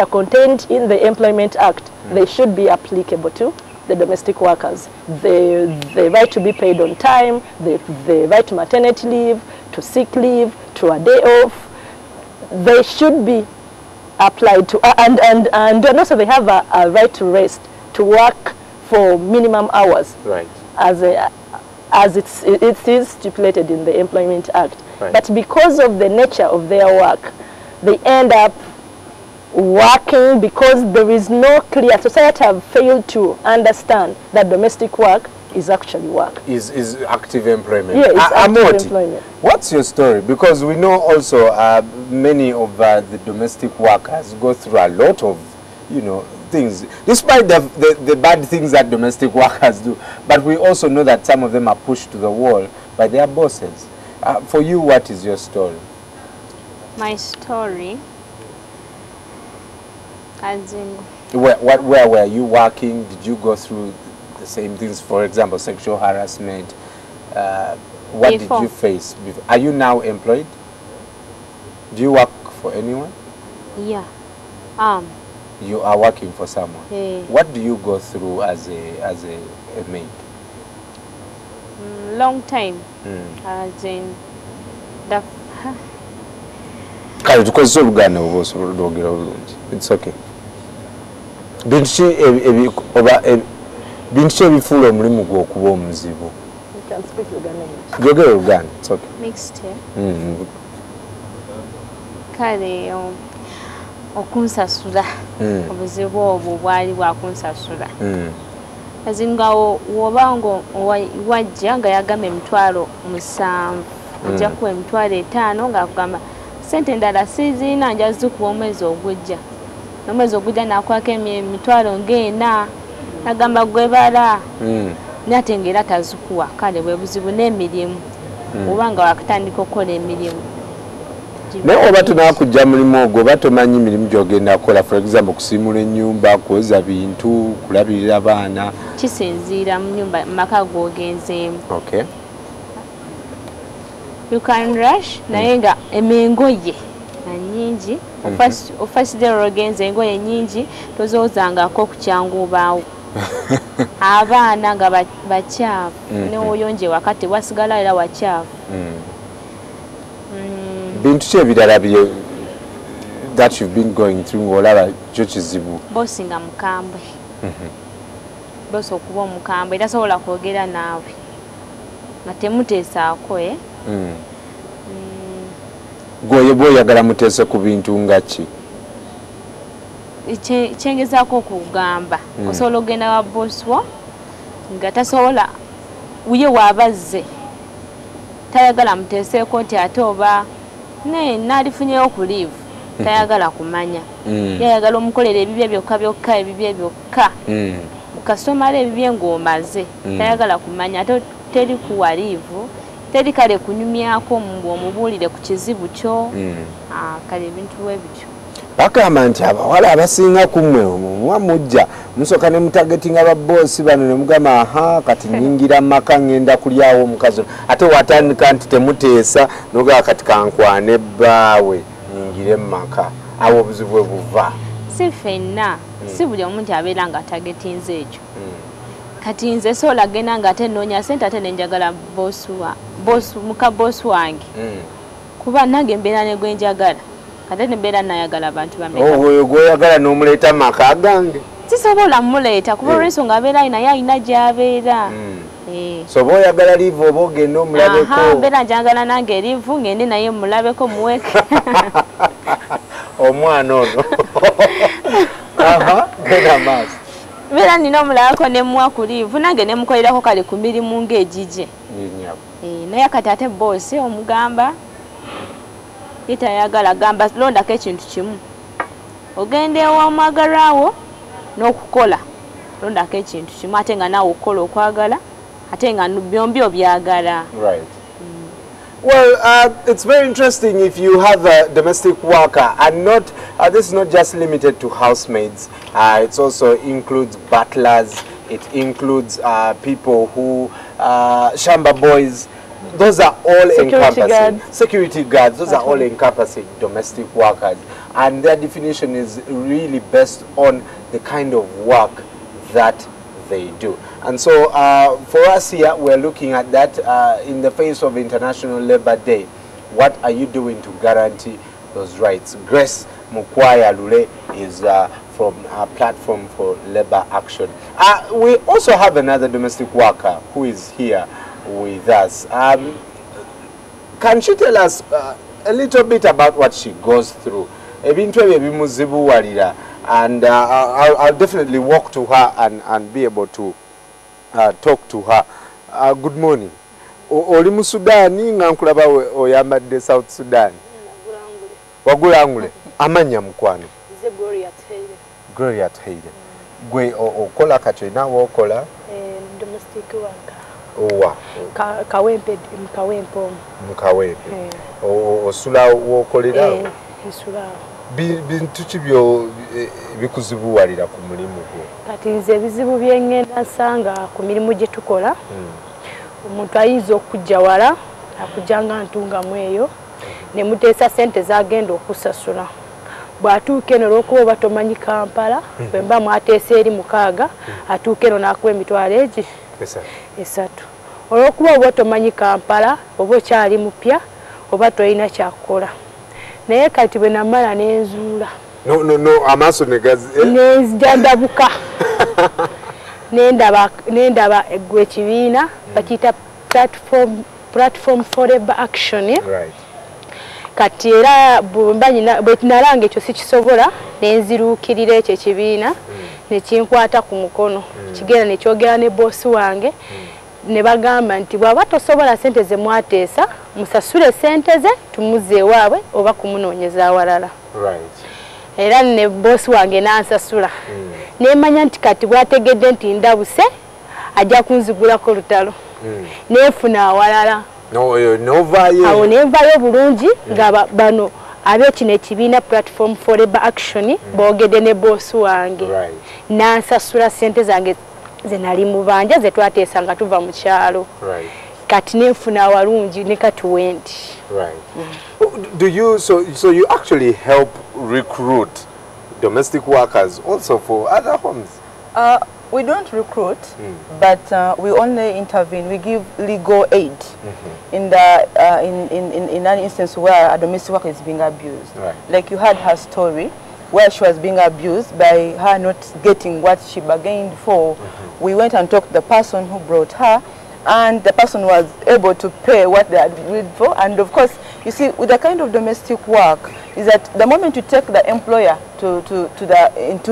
contained in the Employment Act. They should be applicable to the domestic workers. The right to be paid on time, the right to maternity leave, to sick leave, to a day off. They should be applied to, and also they have a right to rest, to work for minimum hours, as it is stipulated in the Employment Act. But because of the nature of their work, they end up working because there is no clear, society have failed to understand that domestic work is actually work. Is active employment. Yeah, it's active employment. What's your story? Because we know also many of the domestic workers go through a lot of, things, despite the bad things that domestic workers do. But we also know that some of them are pushed to the wall by their bosses. For you, what is your story? My story, as in... Where were you working? Did you go through the same things, for example, sexual harassment. What did you face before? Are you now employed? Do you work for anyone? Yeah. You are working for someone. Yeah. What do you go through as a maid? Long time. As in the. It's okay. Bintu ebifuula omulimu gw'okuba omuzibu. Jogera Uganda. It's okay. Mixed. Kale okunsasula obuzibu obwo bwali bwakunsasula. Azinga wobango wajja nga yagamba emitwalo 7 ajja kuwa emitwalo 5 ng'akugamba sente endala sizina nja zikuwa omwezi ogujja. Omwezi ogujja nakwako emitwalo ng'ena agamba gwebala natengera tazikuwa kale bwe buzibu n'emirimu obanga wakatandika okukola emirimu. Naye oba tunakujja mulimu ogwo oba tomanyi mirimu gy'ogenda kukola, for example kusimula ennyumba, kuwoza bintu, kulabirira abaana. Kisinziira mu nyumba maka g'ogenzeemu. Okay. You can rush naye nga emengoye nyingi ofasidde olwogenza engoye nyingi tozoozangako okukyangu obaawo. Abaana nga bakyafu n'oyonje wakati wasigala era wakyafu. Bintu ki ebirala that you've been going through ng'olaba kyo kizibu? Boosi nga mukambwe. Boosi okuba omukambwe tasobola kwogera naawe nga temuteesaako. Gwe bw'oyagala muteese ku bintu nga ki? Kyengezaako okugamba osobola ogenda wa boosi wo nga tasobola uye waabazze tayagala muteeseeko nti ate oba naalifunyeyo ku liivu tayagala kumanya. Yayagala omukolera ebibye byokka byokka ebibye byokka mukasomala ebibye ng'omaze tayagala kumanya ate teri kuwa liivu teri kale kunyumyako omubuulire ku kizibu kyo kale ebintu ebityo. Bagamba nti abawala abasinga kummwe mwamujja musooka ne mutagetinga babboosi bano ne mugamba kati nyingira maka ngenda kulyawo omukazi ate watandika nti temuteesa nogaa kati kankwane bbaawe nyingire maka awo obuzibu bwe buva. Si ffenna si buli omu nti abeera nga tagetinze ekyo. Kati nze sobola genda nga ate nnoonya sente ate nenjagala muka boosi wange kuba nange mbeera ne gwe njagala kati nembeera nayagala abantu bameka. Oyo gwoyagala n'omuleeta maka gange sisobola muleeta kuba olw'ensonga abeera naye alina gy'abeera. So oba oyagala liivu oba ogenda omulabeko? Mbeera njagala nange liivu ngende naye mulabeko muweke. Omwana ono genda maaso. Mbeera nina omulabeko ne muwa ku liivu nange ne mukolerako kale ku mirimu ng'egigye. Naye kati ate boosi omugamba yitayagala gamba londako ekintu kimu ogende ewamwagalwawo n'okukola londako ekintu kimu ate nga naawe okukola okwagala ate nga byombi obyagala. Right. Well, it's very interesting if you have a domestic worker and not, this is not just limited to housemaids, it also includes butlers, it includes people who, shamba boys. Those are all encompassing. Security guards, those are all encompassing domestic workers. And their definition is really based on the kind of work that they do. And so for us here, we're looking at that in the face of International Labour Day. What are you doing to guarantee those rights? Grace Mukwaya Lule is from our platform for Labour Action. We also have another domestic worker who is here with us. Can she tell us a little bit about what she goes through? And I'll definitely walk to her and be able to talk to her. Good morning. Oli mu Sudani nga nkulaba oyambadde South Sudan. Wagulangule. Amanya mukwano. Nze Gloria Taylor. Gloria Taylor. Gwe okola kati nawo okola? Domestic worker. Owa. Kawempe mkawempo. Mkawempe. Osula wokolera? Isula. Bintu ki byo bikuzibuwalira ku mulimu gwo? Kati nze ebizibu bye ngenda nsanga ku mirimu gye tukola, omuntu ayinza okujja wala akujja nga ntungamu eyo ne muteesa ssente z'agenda okusasula. Bw'atuuka eno olw'okuba oba tomanyi Kampala, bwe mba mwateesa eri 6, atuuka eno n'akuwa emitwalo egi 3. Olw'okuba oba tomanyi Kampala, oba okyali mupya, oba tolina kyakukola. Naye kati bwe namala n'enzuula. Amaaso Nenzijjandabuka. Nendaba eggwe ekibiina bakiyita platform for labor action. Kati era bwe nalanga ekyo sikisobola nenziruukirira ekyo ekibiina ne kinkwata ku mukono. Kigenda ne kyogera ne boosi wange ne bagamba nti bw'aba tosobola ssente ze mwateesa musasule ssente ze tumuzze ewaabwe oba kumunoonyeza awalala. Era ne boosi wange n'ansasula. Nemanya nti kati bwategedde nti ndabuse ajja kunzigulako lutalo. Neefuna awalala. Awo nenvayo bulungi nga bano ab'ekino ekibiina platform for labor action boogedde ne boosi wange. N'ansasula ssente zange ze nali mu banja ze twateesa nga tuva mu kyalo. Kati nenfuna awalungi ne kati wendi. Do you so you actually help recruit domestic workers also for other homes? We don't recruit, but we only intervene. We give legal aid in an instance where a domestic worker is being abused. Like you heard her story, where she was being abused by her not getting what she bargained for. We went and talked to the person who brought her, and the person was able to pay what they had agreed for. And of course, you see, with the kind of domestic work, is that the moment you take the employer into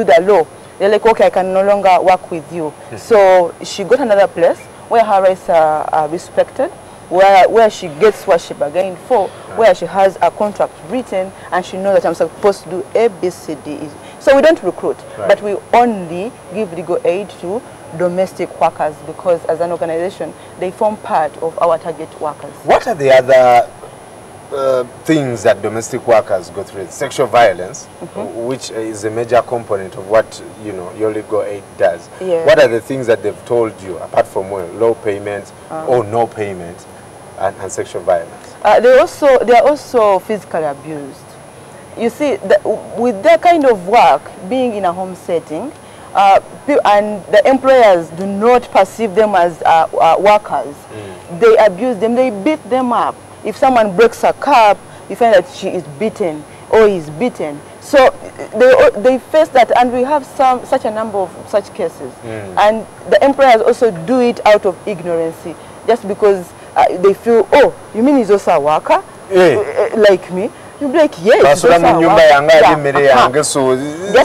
the law, they're like, okay, I can no longer work with you. So she got another place where her rights are respected, where she gets what she bargained for, where she has a contract written, and she knows that I'm supposed to do A, B, C, D, E. So we don't recruit, but we only give legal aid to domestic workers because as an organization, they form part of our target workers. What are the other things that domestic workers go through? Sexual violence, which is a major component of what your legal aid does. What are the things that they've told you apart from low payment or no payment and sexual violence? They are also physically abused. You see, with that kind of work, being in a home setting, and the employers do not perceive them as workers. They abuse them, they beat them up. If someone breaks a cup, you find that she is beaten or he is beaten. So they face that, and we have such a number of such cases. And the employers also do it out of ignorance, just because they feel, oh, you mean he's also a worker? Like me? You'll be like, yes, just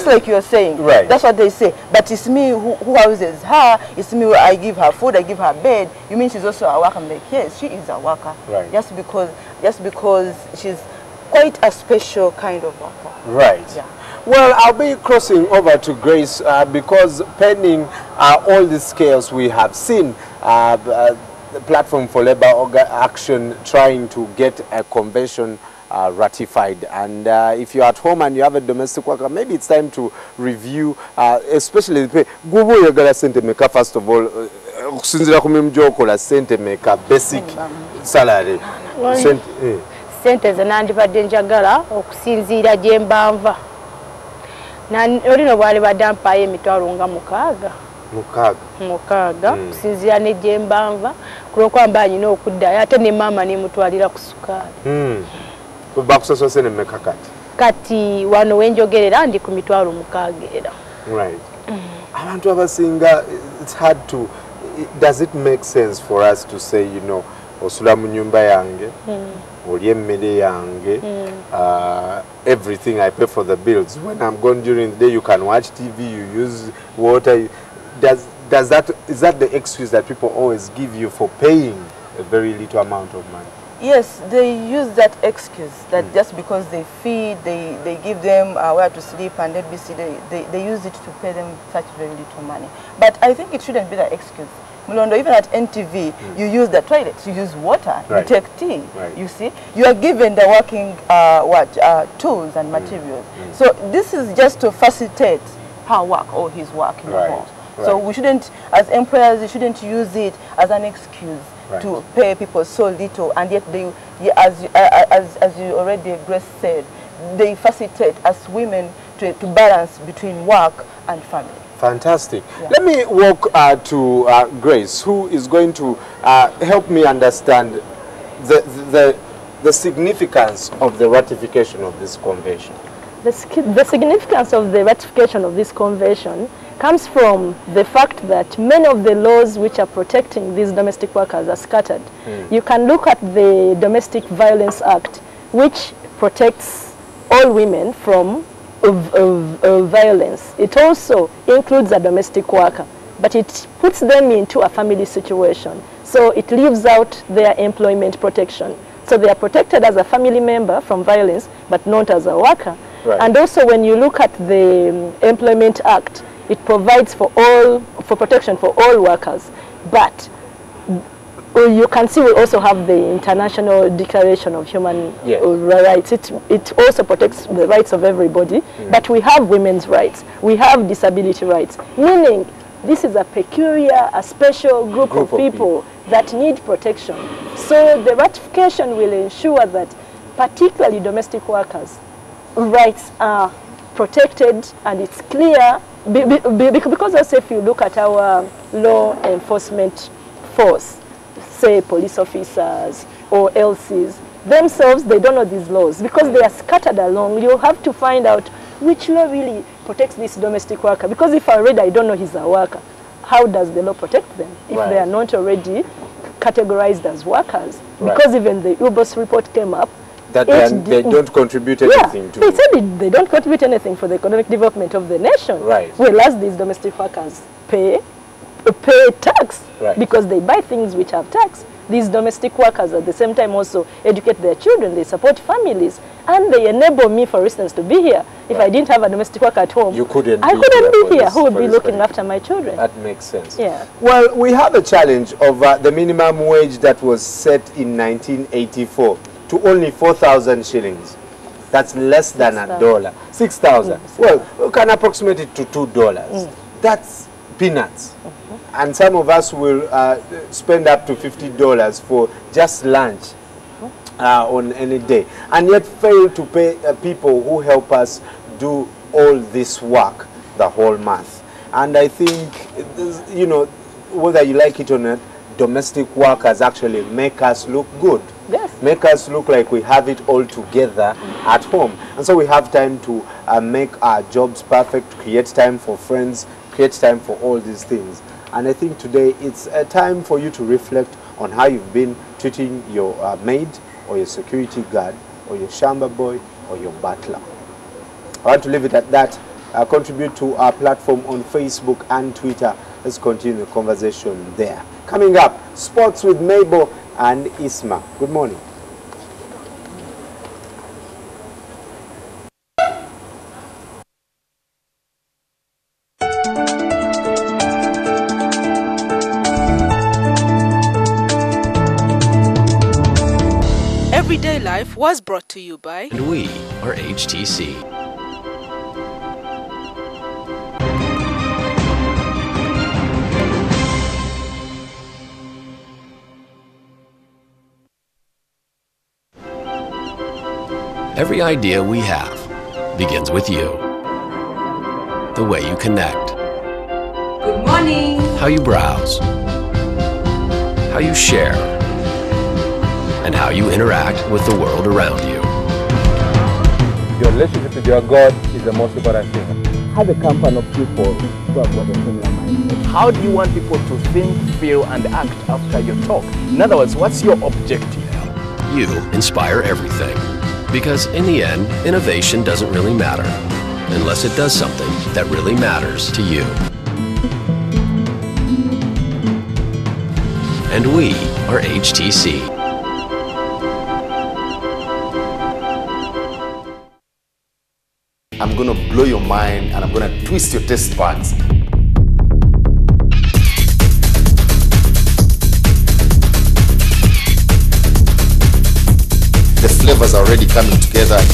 like you're saying. That's what they say. But it's me who houses her, it's me who I give her food, I give her bed. You mean she's also a worker? I'm like, yes, she is a worker. Just because she's quite a special kind of worker. Well, I'll be crossing over to Grace because pending all the scales we have seen, the Platform for Labor Action trying to get a convention ratified, and if you're at home and you have a domestic worker, maybe it's time to review, especially the pay. First of all, basic salary. Sente zinandibadde njagala okusinziira gye mbanva. Olino bwali badde ampaayo emitwalo nga 6 okusinziira ne gye mbanva kulwokuba mba nyina okuddayo ate ne maama nemutwalira ku sukaali. Kati wano wenjogerera ndi ku mitwalo 6 era. Abantu abasinga, it's hard to, does it make sense for us to say, osula mu nyumba yange, olye emmere yange, everything I pay for the bills. When I'm gone during the day, you can watch TV, you use water. Is that the excuse that people always give you for paying a very little amount of money? Yes, they use that excuse that just because they feed, they give them where to sleep and ABC, they use it to pay them such very little money. But I think it shouldn't be the excuse. Mulondo, even at NTV, you use the toilets, you use water, Right. you take tea. Right. You see, you are given the working tools and materials. So this is just to facilitate her work or his work in the Right. home. So we shouldn't, as employers, you shouldn't use it as an excuse to pay people so little, and yet they, as you already, Grace said, they facilitate as women to balance between work and family. Fantastic. Let me walk to Grace, who is going to help me understand the significance of the ratification of this convention. The significance of the ratification of this convention comes from the fact that many of the laws which are protecting these domestic workers are scattered. You can look at the Domestic Violence Act, which protects all women from violence. It also includes a domestic worker, but it puts them into a family situation. So it leaves out their employment protection. So they are protected as a family member from violence, but not as a worker. Right. And also when you look at the Employment Act, it provides for protection for all workers. But you can see we also have the International Declaration of Human Rights. It also protects the rights of everybody, but we have women's rights, we have disability rights, meaning this is a peculiar, a special group of people that need protection. So the ratification will ensure that particularly domestic workers' rights are protected, and it's clear, because also if you look at our law enforcement force, say police officers or LCs, themselves, they don't know these laws because they are scattered along. You have to find out which law really protects this domestic worker, because if already I don't know he's a worker, how does the law protect them if they are not already categorized as workers? Because even the UBOS report came up that they don't contribute anything to. They said they don't contribute anything for the economic development of the nation. Right. Whereas these domestic workers pay tax because they buy things which have tax. These domestic workers at the same time also educate their children, they support families, and they enable me, for instance, to be here. If I didn't have a domestic worker at home, I couldn't be here. Who would be looking after my children? That makes sense. Yeah. Well, we have a challenge of the minimum wage that was set in 1984 to only 4,000 shillings. That's less than $1. 6,000. Well, we can approximate it to $2. That's peanuts. And some of us will spend up to $50 for just lunch on any day, and yet fail to pay people who help us do all this work the whole month. And I think, you know, whether you like it or not, domestic workers actually make us look good. Yes. Make us look like we have it all together at home. And so we have time to make our jobs perfect, create time for friends, create time for all these things. And I think today it's a time for you to reflect on how you've been treating your maid or your security guard or your shamba boy or your butler. I want to leave it at that. Contribute to our platform on Facebook and Twitter. Let's continue the conversation there. Coming up, sports with Mabel and Isma. Good morning. Everyday Life was brought to you by... And we are HTC. Every idea we have begins with you. The way you connect. Good morning. How you browse. How you share. And how you interact with the world around you. Your relationship with your God is the most important thing. Have a company of people who have got a similar mindset. How do you want people to think, feel, and act after your talk? In other words, what's your objective? You inspire everything. Because in the end, innovation doesn't really matter unless it does something that really matters to you. And we are HTC. I'm gonna blow your mind and I'm gonna twist your taste buds. flavors are already coming together. I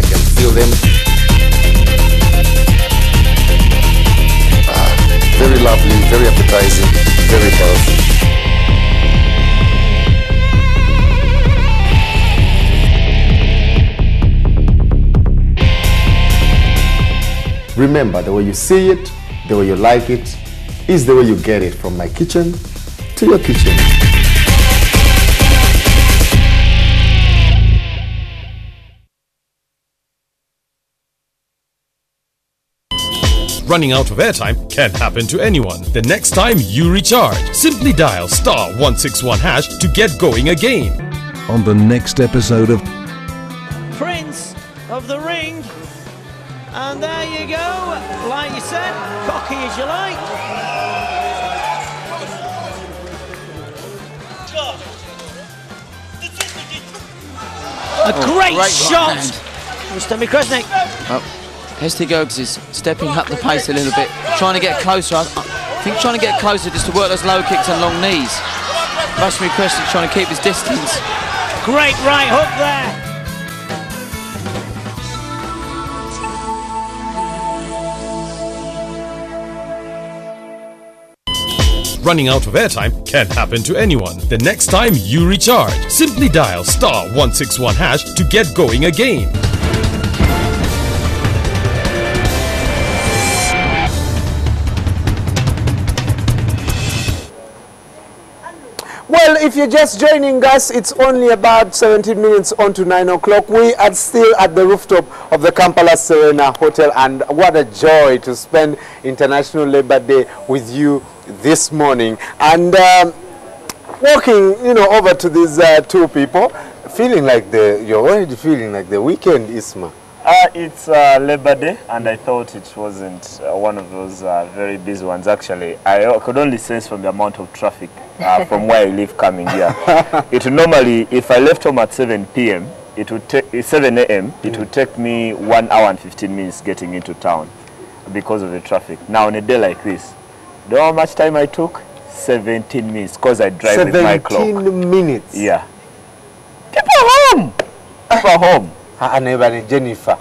can feel them. Very lovely, very appetizing, very powerful. Remember, the way you see it, the way you like it, is the way you get it from my kitchen to your kitchen. Running out of airtime can happen to anyone. The next time you recharge, simply dial *161# to get going again. On the next episode of Prince of the Ring. And there you go, like you said, cocky as you like. A great shot, Mr. McCresnick. Well, Hesty Gogs is stepping up the pace a little bit, trying to get closer. I think trying to get closer just to work those low kicks and long knees. Rushmere Cresnick trying to keep his distance. Great right hook there. Running out of airtime can happen to anyone. The next time you recharge, simply dial *161# to get going again. Well, if you're just joining us, it's only about 17 minutes on to 9 o'clock. We are still at the rooftop of the Kampala Serena Hotel, and what a joy to spend International Labour Day with you this morning. And walking, over to these two people, feeling like you're already feeling like the weekend, Isma. It's Labour Day, and I thought it wasn't one of those very busy ones. Actually, I could only sense from the amount of traffic from where I live coming here. It would normally, if I left home at 7 p.m., it would take 7 a.m. It would take me 1 hour and 15 minutes getting into town because of the traffic. Now, on a day like this, do you know how much time I took? 17 minutes, because I drive with my clock. 17 minutes? Yeah. People are home! People are home. And Jennifer.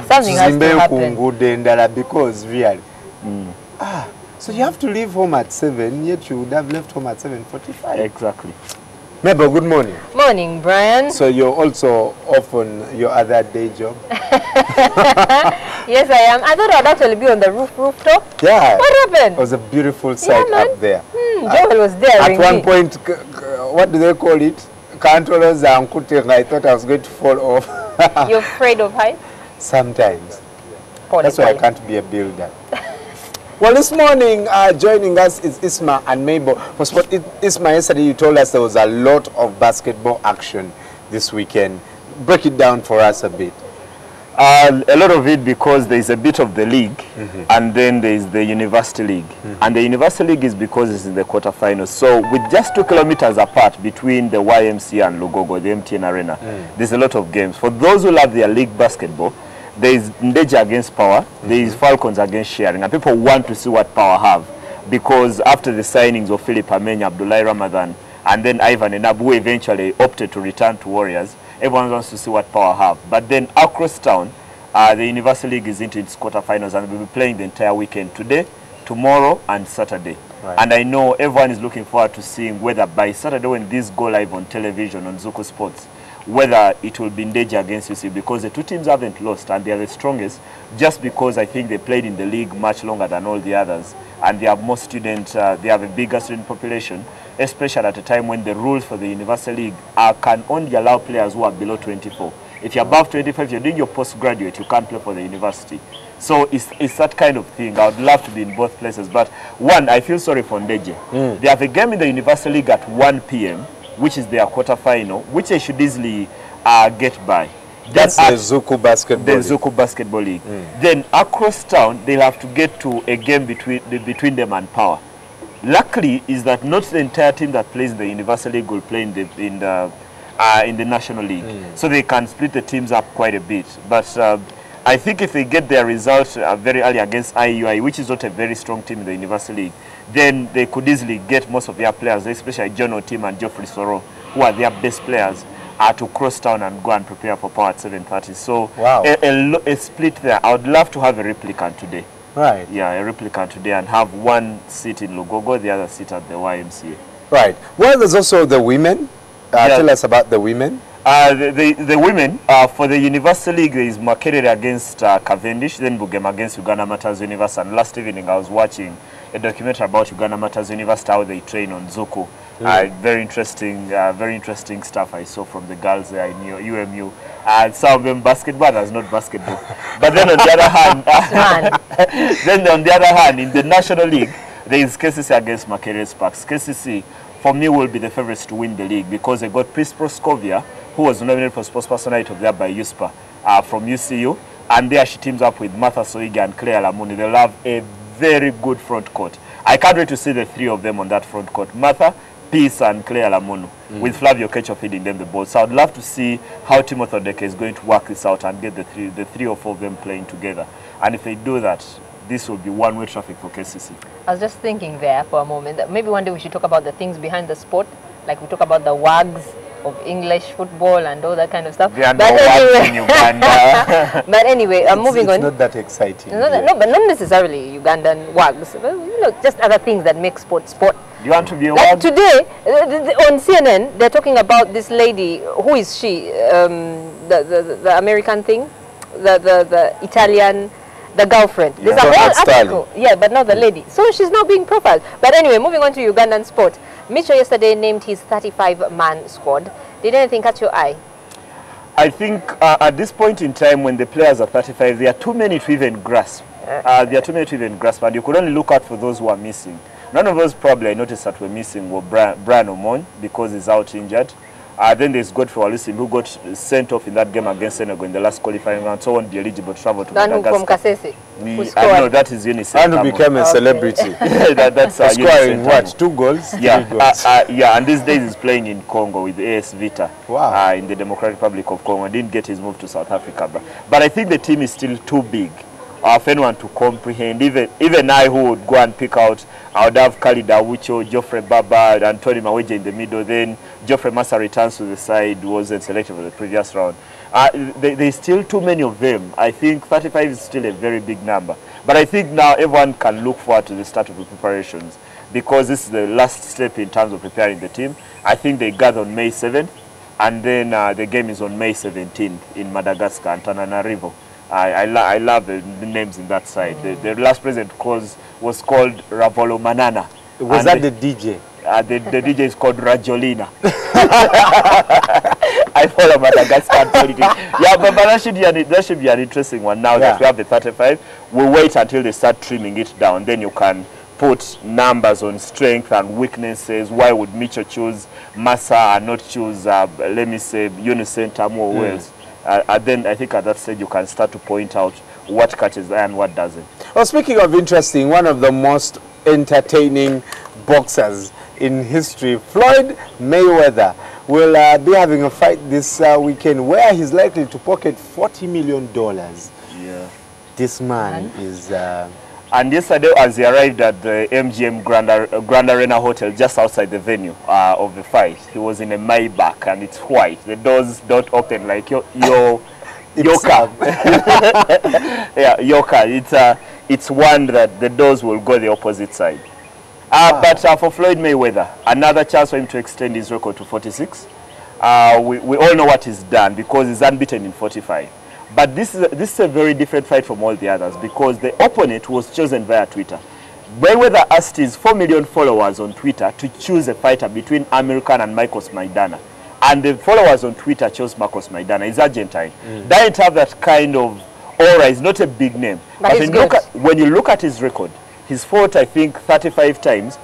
Something has to happen. Because really. So you have to leave home at 7, yet you would have left home at 7:45. Exactly. Mabel, good morning. Morning, Brian. So you're also off on your other day job? Yes, I am. I thought I'd actually be on the rooftop. Yeah. What happened? It was a beautiful sight up there. Joel was there. At one point, what do they call it? Controllers and Kuteng, I thought I was going to fall off. You're afraid of heights? Sometimes. That's why I can't be a builder. Well, this morning, joining us is Isma and Mabel. For sport, Isma, yesterday you told us there was a lot of basketball action this weekend. Break it down for us a bit. A lot of it because there is a bit of the league, and then there is the University League. And the University League is because it's in the quarterfinals. So with just 2 kilometers apart between the YMCA and Lugogo, the MTN Arena, there's a lot of games. For those who love their league basketball, there is Ndeja against Power, there is Falcons against Sharing, and people want to see what Power have, because after the signings of Philip Amenya, Abdullahi Ramadan, and then Ivan Enab, who eventually opted to return to Warriors, everyone wants to see what Power have. But then across town, the University League is into its quarterfinals, and we'll be playing the entire weekend, today, tomorrow, and Saturday. Right. And I know everyone is looking forward to seeing whether by Saturday, when this go live on television on Zuku Sports, whether it will be Ndeja against UC, because the two teams haven't lost and they are the strongest, just because I think they played in the league much longer than all the others, and they have more students, they have a bigger student population, especially at a time when the rules for the University League can only allow players who are below 24. If you're above 25, you're doing your postgraduate, you can't play for the university. So it's that kind of thing. I would love to be in both places, but one, I feel sorry for Ndeje. They have a game in the University League at 1 p.m., which is their quarterfinal, which they should easily get by. That's the Zuku Basketball League. Zuku Basketball League. Then across town, they'll have to get to a game between them and Power. Luckily, is that not the entire team that plays in the University League will play in the National League, so they can split the teams up quite a bit. But I think if they get their results very early against IUI, which is not a very strong team in the University League, then they could easily get most of their players, especially John Otim and Geoffrey Soro, who are their best players, to cross town and go and prepare for Power at 7:30. So wow. a split there. I would love to have a replicant today. Right. Yeah, a replicant today and have one seat in Lugogo, the other seat at the YMCA. Right. Well, there's also the women. Tell us about the women. The women, for the University League, there is Makerere against Cavendish, then Bugem against Uganda Matters University. And last evening I was watching a documentary about Uganda Matters University, how they train on Zuku. Very interesting stuff I saw from the girls there in UMU. And some of them basketball, that's not basketball. But then on the other hand, in the National League, there is KCC against Makerere Sparks. KCC, for me, will be the favorites to win the league because they got Chris Proskovia, who was nominated for Sports Personality of the Year by USPA from UCU. And there she teams up with Martha Soiga and Claire Lamuni. They'll have a very good front court. I can't wait to see the three of them on that front court. Martha, Peace and Claire Lamunu, with Flavio Kecho feeding them the ball. So I'd love to see how Timothy Odeke is going to work this out and get the three or four of them playing together. And if they do that, this will be one-way traffic for KCC. I was just thinking there for a moment that maybe one day we should talk about the things behind the sport, like we talk about the wags of English football and all that kind of stuff. But anyway, in Uganda. But anyway, moving on. It's not that exciting. No, but not necessarily Ugandan wags. But, you know, just other things that make sport. You want to be a like today, on CNN, they're talking about this lady. Who is she? The American thing? The Italian... The girlfriend. There's a whole article. Yeah, but not the lady. So she's now being profiled. But anyway, moving on to Ugandan sport. Mitchell yesterday named his 35-man squad. Did anything catch your eye? I think at this point in time, when the players are 35, there are too many to even grasp. And you could only look out for those who are missing. None of us probably I noticed that were missing were Brian Omon because he's out injured. Then there's Godfrey Walusim, who got sent off in that game against Senegal in the last qualifying round, so won't be eligible to travel to Madagascar. From Kasese? No, that is UNICEF. And who became a celebrity. That's scoring what, 2 goals? Yeah, 3 goals. yeah, and these days he's playing in Congo with AS Vita. Wow. In the Democratic Republic of Congo. Didn't get his move to South Africa. But I think the team is still too big for anyone to comprehend. Even I, who would go and pick out, I would have Khalid Awucho, Geoffrey Baba, and Tony Maweje in the middle. Then Geoffrey Massa returns to the side, wasn't selected for the previous round. There's still too many of them. I think 35 is still a very big number. But I think now everyone can look forward to the start of the preparations because this is the last step in terms of preparing the team. I think they gather on May 7th, and then the game is on May 17th in Madagascar, Antananarivo. I love the names in that side. The last president was called Ravolo Manana. Was that the DJ? The DJ is called Rajolina. I follow Madagascar politics. Yeah, but that should be an interesting one. Now that we have the 35, we'll wait until they start trimming it down. Then you can put numbers on strength and weaknesses. Why would Mitchell choose Massa and not choose, let me say, Unicent Tamu Wells? And then I think at that stage you can start to point out what catches the eye and what doesn't. Well, speaking of interesting, one of the most entertaining boxers in history, Floyd Mayweather, will be having a fight this weekend where he's likely to pocket $40 million. Yeah. This man is... And yesterday, as he arrived at the MGM Grand Arena Hotel just outside the venue of the fight, he was in a Maybach, and it's white. The doors don't open like your car. Yeah, your car. It's one that the doors will go the opposite side. But for Floyd Mayweather, another chance for him to extend his record to 46. We all know what he's done because he's unbeaten in 45. But this is a very different fight from all the others because the opponent was chosen via Twitter. Mayweather asked his 4 million followers on Twitter to choose a fighter between American and Marcos Maidana. And the followers on Twitter chose Marcos Maidana. He's Argentine. Doesn't have that kind of aura. He's not a big name. But when you look at his record, he's fought, I think, 35 times.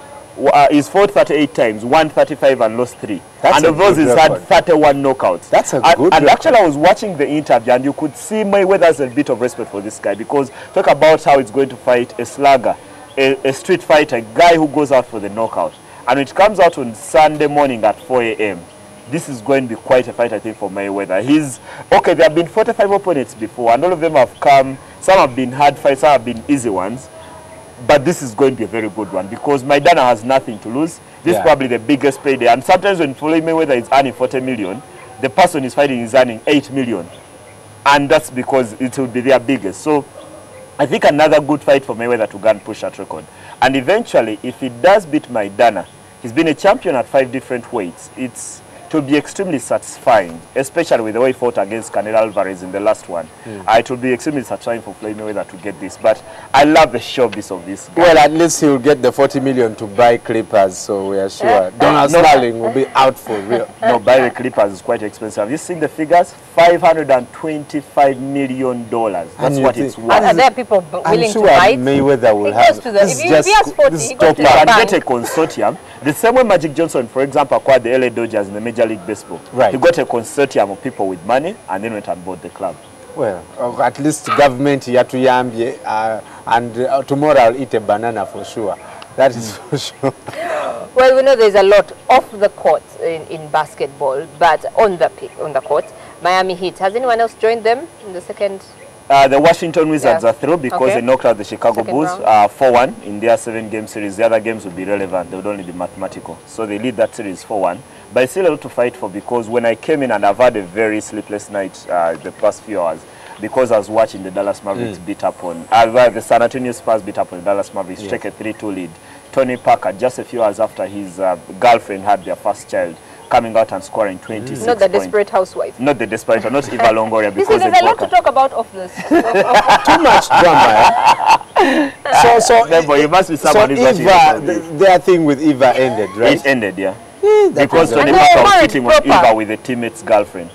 He's fought 38 times, won 35 and lost 3. And of those, he's had 31 knockouts. That's a good And actually, I was watching the interview, and you could see Mayweather has a bit of respect for this guy because talk about how he's going to fight a slugger, a street fighter, a guy who goes out for the knockout. And it comes out on Sunday morning at 4 a.m. This is going to be quite a fight, I think, for Mayweather. Okay, there have been 45 opponents before, and all of them have come. Some have been hard fights, some have been easy ones. But this is going to be a very good one because Maidana has nothing to lose. This is probably the biggest payday. And sometimes when Floyd Mayweather is earning 40 million, the person is fighting is earning 8 million. And that's because it will be their biggest. So I think another good fight for Mayweather to go and push that record. And eventually, if he does beat Maidana, he's been a champion at 5 different weights. It will be extremely satisfying, especially with the way he fought against Canelo Alvarez in the last one. It will be extremely satisfying for Floyd Mayweather to get this. But I love the showbiz of this guy. Well, at least he'll get the 40 million to buy Clippers, so we are sure. Donald Sterling will be out for real. No, buy the Clippers is quite expensive. Have you seen the figures? $525 million. That's what it's worth. Are there people willing to buy it? Mayweather will have. If he has 40, he goes to the can bank. get a consortium. The same way Magic Johnson, for example, acquired the LA Dodgers in the Major League Baseball. Right. He got a consortium of people with money and then went and bought the club. Well, at least government yatuyambye, and tomorrow I'll eat a banana for sure. That is for sure. Well, we know there's a lot off the court in basketball, but on the court, Miami Heat. Has anyone else joined them in the second? The Washington Wizards are through because they knocked out the Chicago Bulls 4-1 in their 7-game series. The other games would be relevant. They would only be mathematical. So they lead that series 4-1. But it's still a lot to fight for because when I came in, and I've had a very sleepless night the past few hours because I was watching the Dallas Mavericks beat up on, the San Antonio Spurs beat up on the Dallas Mavericks, take a 3-2 lead. Tony Parker, just a few hours after his girlfriend had their first child, coming out and scoring 26 points. Not the desperate housewife. Not the desperate, not Eva Longoria. Because there's a lot to talk about off this. Too much drama. So you must be someone who's watching their thing with Eva ended, right? It ended, yeah. Because Tony Parker was cheating on Eva with a teammate's girlfriend.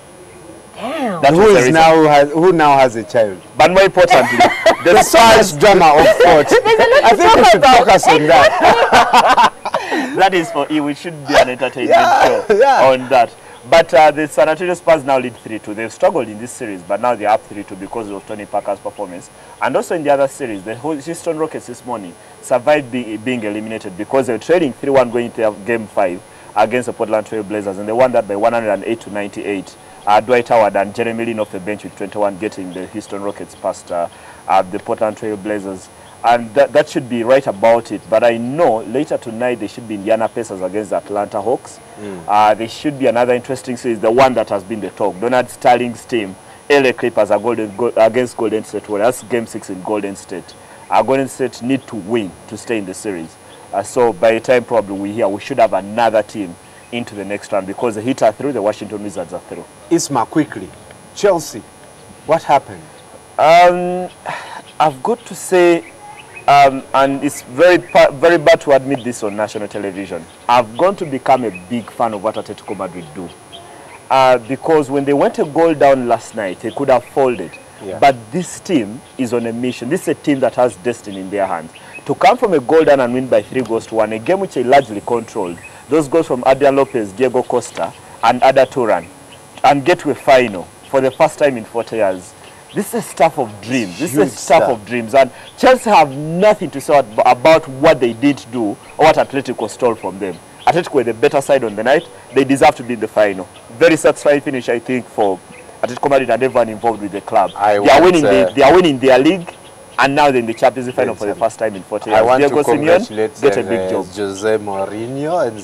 Damn. Who now has a child. But more importantly, the Spurs drama of sport. I think we should focus on that. That is for you. It should be an entertainment show on that. But the San Antonio Spurs now lead 3-2. They've struggled in this series, but now they're up 3-2 because of Tony Parker's performance. And also in the other series, the Houston Rockets this morning survived being eliminated because they were trailing 3-1 going into Game 5 against the Portland Trail Blazers, and they won that by 108-98. Dwight Howard and Jeremy Lin off the bench with 21, getting the Houston Rockets past the Portland Trail Blazers. And that should be right about it. But I know later tonight they should be Indiana Pacers against the Atlanta Hawks. There should be another interesting series, the one that has been the talk. Donald Sterling's team, LA Clippers, are against Golden State Warriors. That's Game 6 in Golden State. Golden State need to win to stay in the series. So by the time probably we should have another team into the next round because the Heat are through, the Washington Wizards are through. Isma, quickly, Chelsea, what happened? I've got to say, and it's very bad to admit this on national television, I've gone to become a big fan of what Atletico Madrid do. Because when they went a goal down last night, they could have folded. But this team is on a mission. This is a team that has destiny in their hands. To come from a goal down and win by 3-1, a game which they largely controlled, those goals from Adrian Lopez, Diego Costa, and Ada Turan, and get to a final for the first time in 40 years. This is stuff of dreams. This is stuff of dreams. And Chelsea have nothing to say about what they did do or what Atletico stole from them. Atletico were the better side on the night. They deserve to be in the final. Very satisfying finish, I think, for Atletico Madrid and everyone involved with the club. They are winning their league. And now they're in the Champions League final for the first time in 40 years. I want Diego to congratulate get a big job. Jose Mourinho and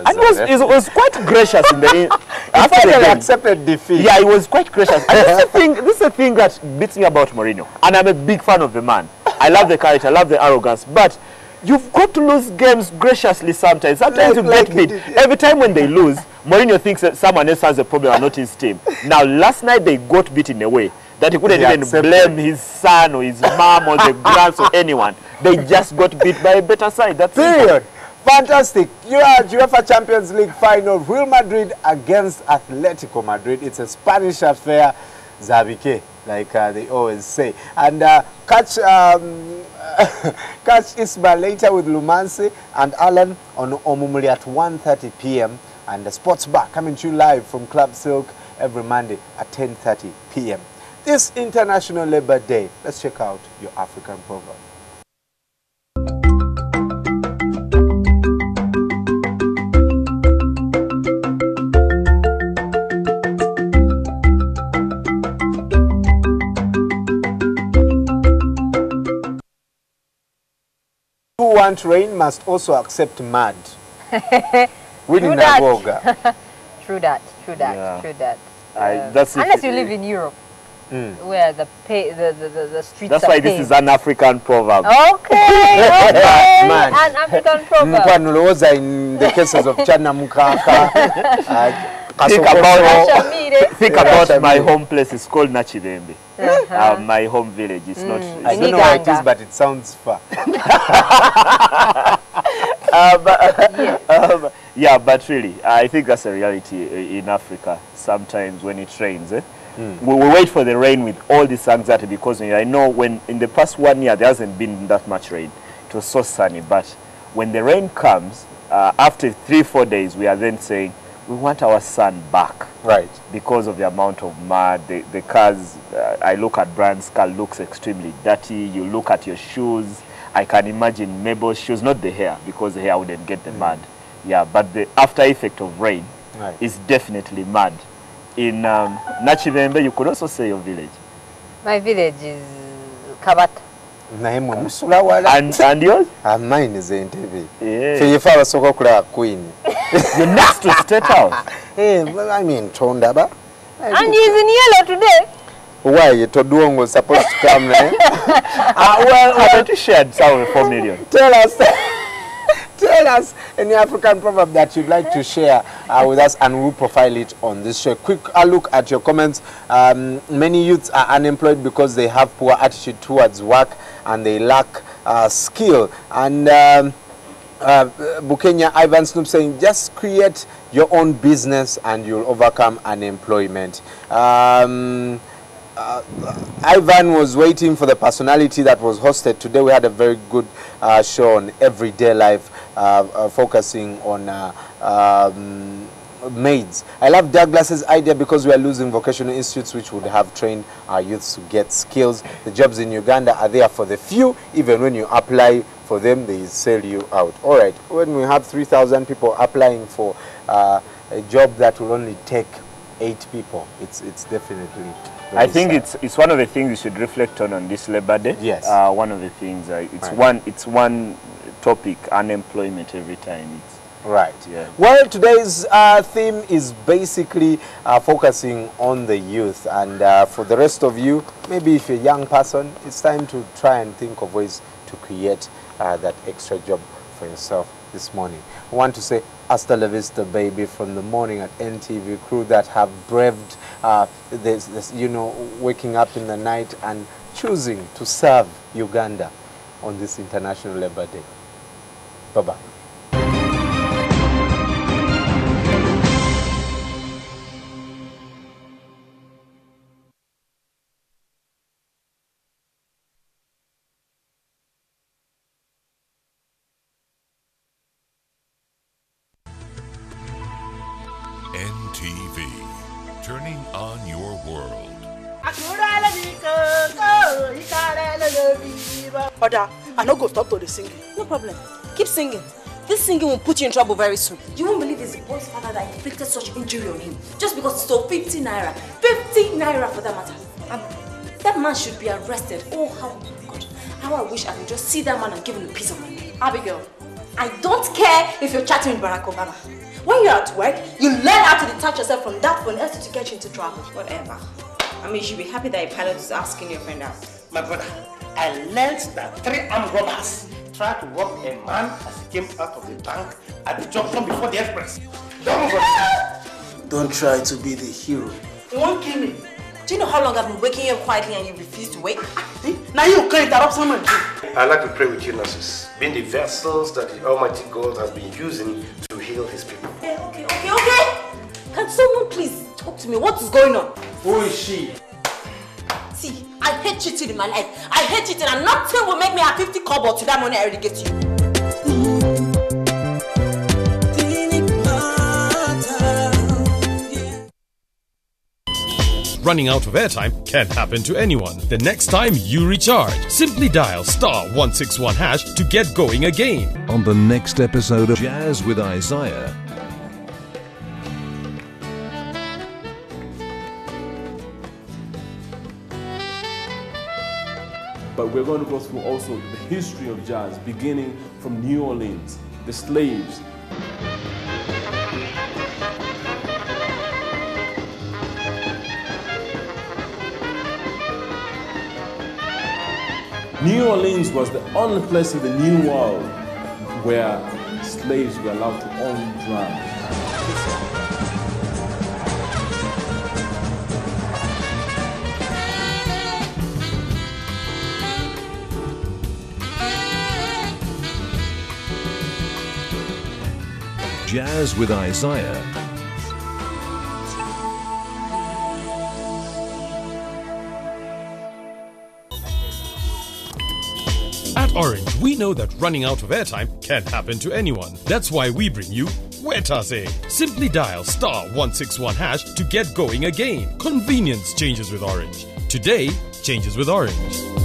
and it was quite gracious in the after they accepted defeat. Yeah, it was quite gracious. And this is the thing that beats me about Mourinho. And I'm a big fan of the man. I love the character, I love the arrogance. But you've got to lose games graciously sometimes. Sometimes you get beat. Every time when they lose, Mourinho thinks that someone else has a problem and not his team. Now, last night they got beat in a way that he couldn't even blame his son or his mom or the grands or anyone. They just got beat by a better side. That's period. Fantastic. You are UEFA Champions League final. Real Madrid against Atletico Madrid. It's a Spanish affair. Zabike, like they always say. And catch Isma later with Lumansi and Alan on Omumuli at 1:30 p.m. And the Sports Bar coming to you live from Club Silk every Monday at 10:30 p.m. This International Labour Day, let's check out your African proverb. Who want rain must also accept mud. Winnie Nagoga. True that. Unless you live in Europe, where the streets That's are why paved. this is an African proverb. Okay, Man. an African proverb. In the cases of Chana Mukaka, Think about my home place. It's called Nachivembe. My home village. It's not. I don't know what it is, but it sounds far. Yeah, but really, I think that's a reality in Africa. Sometimes when it rains, we wait for the rain with all this anxiety because I know when in the past 1 year there hasn't been that much rain. It was so sunny, but when the rain comes, after 3-4 days, we are then saying, we want our sun back. Right. Because of the amount of mud, the cars, I look at Brian's car, looks extremely dirty. You look at your shoes. I can imagine Mabel's shoes, not the hair, because the hair wouldn't get the mud. Yeah, but the after effect of rain is definitely mud. In Nachivembe, you could also say your village. My village is Kabata. And yours? Mine is NTV. Yeah. Queen. You're next to State House. Hey, I mean, Tondaba. And he's in yellow today. Why? Toduong was supposed to come, eh? Well, I want to share some 4 million. Tell us any African proverb that you'd like to share with us, and we'll profile it on this show. Quick look at your comments. Many youths are unemployed because they have poor attitude towards work and they lack skill. And Bukenya Ivan Snoop saying, just create your own business and you'll overcome unemployment. Ivan was waiting for the personality that was hosted. Today we had a very good show on everyday life, focusing on maids. I love Douglas's idea because we are losing vocational institutes which would have trained our youths to get skills. The jobs in Uganda are there for the few. Even when you apply for them, they sell you out. All right, when we have 3,000 people applying for a job that will only take 8 people, it's definitely I think it's one of the things we should reflect on this Labor Day. Yes. One of the things it's one topic, unemployment every time. Right. Yeah. Well, today's theme is basically focusing on the youth, and for the rest of you, maybe if you're a young person, it's time to try and think of ways to create that extra job for yourself this morning. I want to say hasta la vista, baby, from the morning at NTV crew that have braved this, you know, waking up in the night and choosing to serve Uganda on this International Labor Day. Bye-bye. NTV, turning on your world. Oda, I no go stop to the singing. No problem. Keep singing. This singing will put you in trouble very soon. You won't believe it's the boy's father that inflicted such injury on him. Just because he stole 50 naira. 50 naira for that matter. That man should be arrested. Oh, God. How I wish I could just see that man and give him a piece of mind. Abigail, I don't care if you're chatting with Barack Obama. When you're at work, you learn how to detach yourself from that phone else to get you into trouble. Whatever. I mean, you should be happy that a pilot is asking your friend out. My brother, I learned that 3 armed robbers tried to rob a man as he came out of the bank at the junction before the express. Don't try to be the hero. You won't kill me. Do you know how long I've been waking you up quietly and you refuse to wake? Now you can't interrupt someone. I like to pray with you, nurses, being the vessels that the Almighty God has been using to heal his people. Okay. Can someone please talk to me? What is going on? Who is she? See, I hate cheating in my life. I hate cheating, and nothing will make me have 50 kobo to that money I already get you. Running out of airtime can happen to anyone. The next time you recharge, simply dial *161# to get going again. On the next episode of Jazz with Isaiah, but we're going to go through also the history of jazz, beginning from New Orleans, the slaves. New Orleans was the only place in the New World where slaves were allowed to own drums. Jazz with Isaiah. At Orange, we know that running out of airtime can happen to anyone. That's why we bring you Wetase. Simply dial *161# to get going again. Convenience changes with Orange. Today changes with Orange.